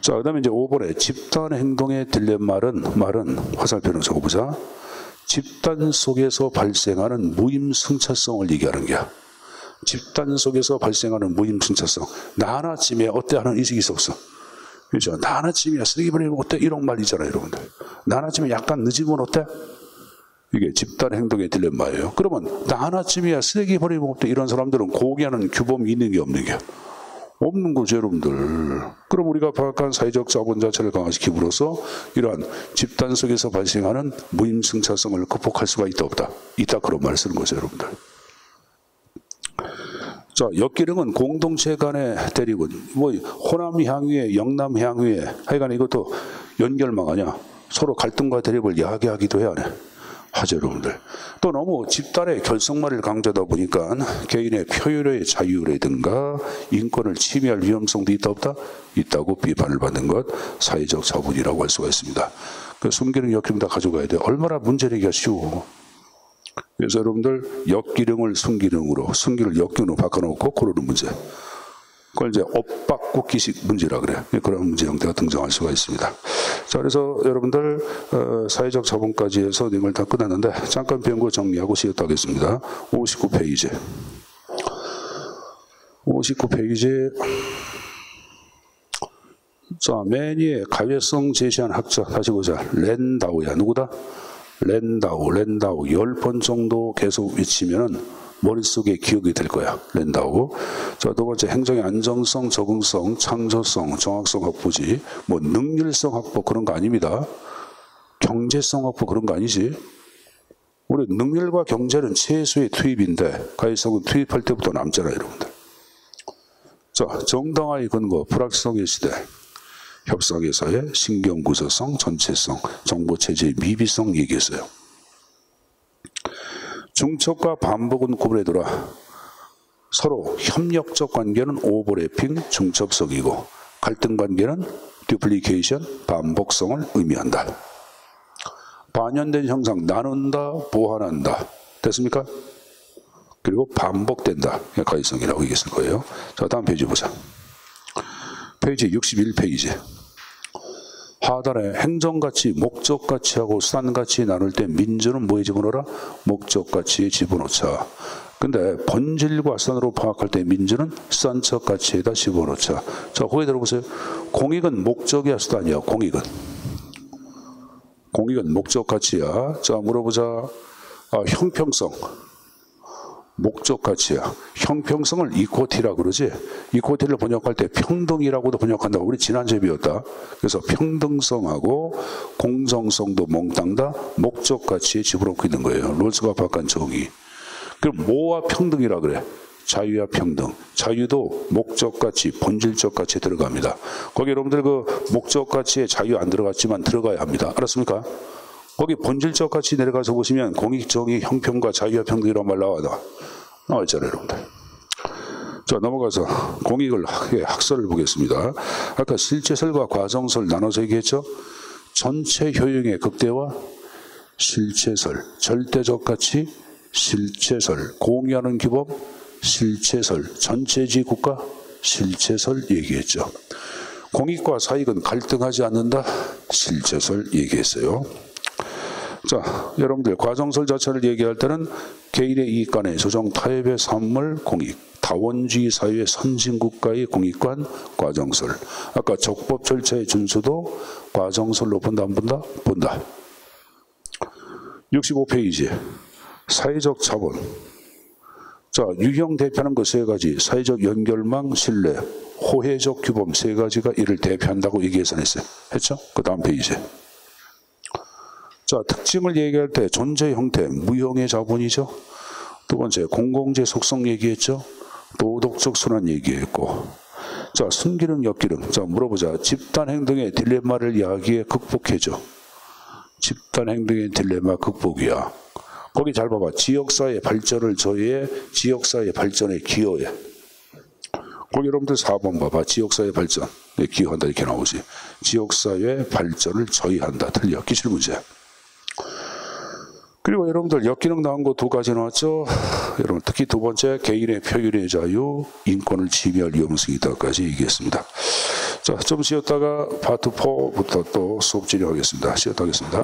자, 그 다음에 이제 5번에 집단 행동의 딜레마는 화살표를 적어보자. 집단 속에서 발생하는 무임승차성을 얘기하는 거야. 집단 속에서 발생하는 무임승차성. 나 하나쯤에 어때 하는 의식이 있었어. 그렇죠. 나 하나쯤이야 쓰레기 버리면 어때? 이런 말이잖아요, 여러분들. 나 하나쯤에 약간 늦으면 어때? 이게 집단 행동의 딜레마예요. 그러면 나 하나쯤이야 쓰레기 버리면 어때? 이런 사람들은 고귀하는 규범이 있는 게 없는 게 없는 거죠, 여러분들. 그럼 우리가 파악한 사회적 자본 자체를 강화시킴으로써 이러한 집단 속에서 발생하는 무임승차성을 극복할 수가 있다 없다? 있다, 그런 말을 쓰는 거죠, 여러분들. 자, 역기능은 공동체 간의 대립은 호남 향후에 영남 향후에 하여간 이것도 연결망 아니야. 서로 갈등과 대립을 야기하기도 해야 하네. 하죠, 여러분들. 또 너무 집단의 결속말을 강조하다 보니까 개인의 표현의 자유라든가 인권을 침해할 위험성도 있다 없다? 있다고 비판을 받는 것, 사회적 자본이라고 할 수가 있습니다. 그 순기능, 역기능 다 가져가야 돼. 얼마나 문제 내기가 쉬워. 그래서 여러분들 역기능을 순기능으로, 순기능을 역기능으로 바꿔놓고 고르는 문제. 그걸 이제 엇바꾸기식 문제라 그래. 그런 문제 형태가 등장할 수가 있습니다. 자, 그래서 여러분들 사회적 자본까지 해서 내용을 다 끝났는데 잠깐 변고 정리하고 쉬었다 하겠습니다. 59페이지. 59페이지. 자, 맨 위에 가외성 제시한 학자 다시 보자. 랜다우야. 누구다? 랜다우 10번 정도 계속 외치면은 머릿속에 기억이 될 거야. 랜다우. 자, 두 번째, 행정의 안정성, 적응성, 창조성, 정확성 확보지. 능률성 확보 그런 거 아닙니다. 경제성 확보 그런 거 아니지. 우리 능률과 경제는 최소의 투입인데 가외성은 투입할 때부터 남잖아요, 여러분들. 자, 정당화의 근거, 불확실성의 시대. 협상의 사회, 신경구조성, 전체성, 정보체제의 미비성 얘기했어요. 중첩과 반복은 구분해둬라. 서로 협력적 관계는 오버래핑, 중첩성이고 갈등 관계는 듀플리케이션, 반복성을 의미한다. 반연된 형상, 나눈다, 보완한다. 됐습니까? 그리고 반복된다. 가외성이라고 얘기했을 거예요. 자, 다음 페이지 보자. 페이지 61페이지. 하단에 행정가치, 목적가치하고 수단가치 나눌 때 민주는 뭐에 집어넣어라? 목적가치에 집어넣자. 근데 본질과 수단으로 파악할 때 민주는 수단적 가치에다 집어넣자. 자, 거기 들어보세요. 공익은 목적이야, 수단이야? 공익은 목적 가치야. 자, 물어보자. 형평성. 목적 가치야. 형평성을 이코티라 그러지. 이코티를 번역할 때 평등이라고도 번역한다고 우리 지난주에 배웠다. 그래서 평등성하고 공정성도 몽땅 다 목적 가치에 집어넣고 있는 거예요. 롤스가 바꾼 정의. 그럼 뭐와 평등이라 그래? 자유와 평등. 자유도 목적 가치, 본질적 가치에 들어갑니다. 거기 여러분들 그 목적 가치에 자유 안 들어갔지만 들어가야 합니다. 알았습니까? 거기 본질적 가치 내려가서 보시면 공익, 정의, 형평과 자유와 평등이라는 말 나와 있잖아요, 여러분들. 자, 넘어가서 공익을 학설을 보겠습니다. 아까 실체설과 과정설 나눠서 얘기했죠. 전체 효용의 극대화, 실체설, 절대적 가치, 실체설, 공유하는 규범, 실체설, 전체주의 국가, 실체설 얘기했죠. 공익과 사익은 갈등하지 않는다, 실체설 얘기했어요. 자, 여러분들 과정설 자체를 얘기할 때는 개인의 이익관의 조정 타협의 산물 공익, 다원주의 사회의 선진국가의 공익관 과정설. 아까 적법 절차의 준수도 과정설로 본다, 안 본다? 본다. 65페이지. 사회적 자본. 자, 유형 대표하는 거 세 가지. 사회적 연결망, 신뢰, 호혜적 규범 세 가지가 이를 대표한다고 얘기했어요. 했죠? 그 다음 페이지. 자, 특징을 얘기할 때 존재 형태, 무형의 자본이죠. 두 번째, 공공재 속성 얘기했죠. 도덕적 순환 얘기했고. 자, 순기능, 역기능. 자, 물어보자. 집단 행동의 딜레마를 이야기해 극복해줘. 집단 행동의 딜레마 극복이야. 거기 잘 봐봐. 지역사회 발전을 저해해, 지역사회 발전에 기여해. 거기 여러분들 4번 봐봐. 지역사회 발전에 기여한다 이렇게 나오지. 지역사회 발전을 저해한다. 틀려. 기출문제. 그리고 여러분들 역기능 나온 거 두 가지 나왔죠. 여러분 특히 두 번째 개인의 표현의 자유, 인권을 침해할 위험성이 있다까지 얘기했습니다. 자, 좀 쉬었다가 파트 4부터 또 수업 진행하겠습니다. 쉬었다 하겠습니다.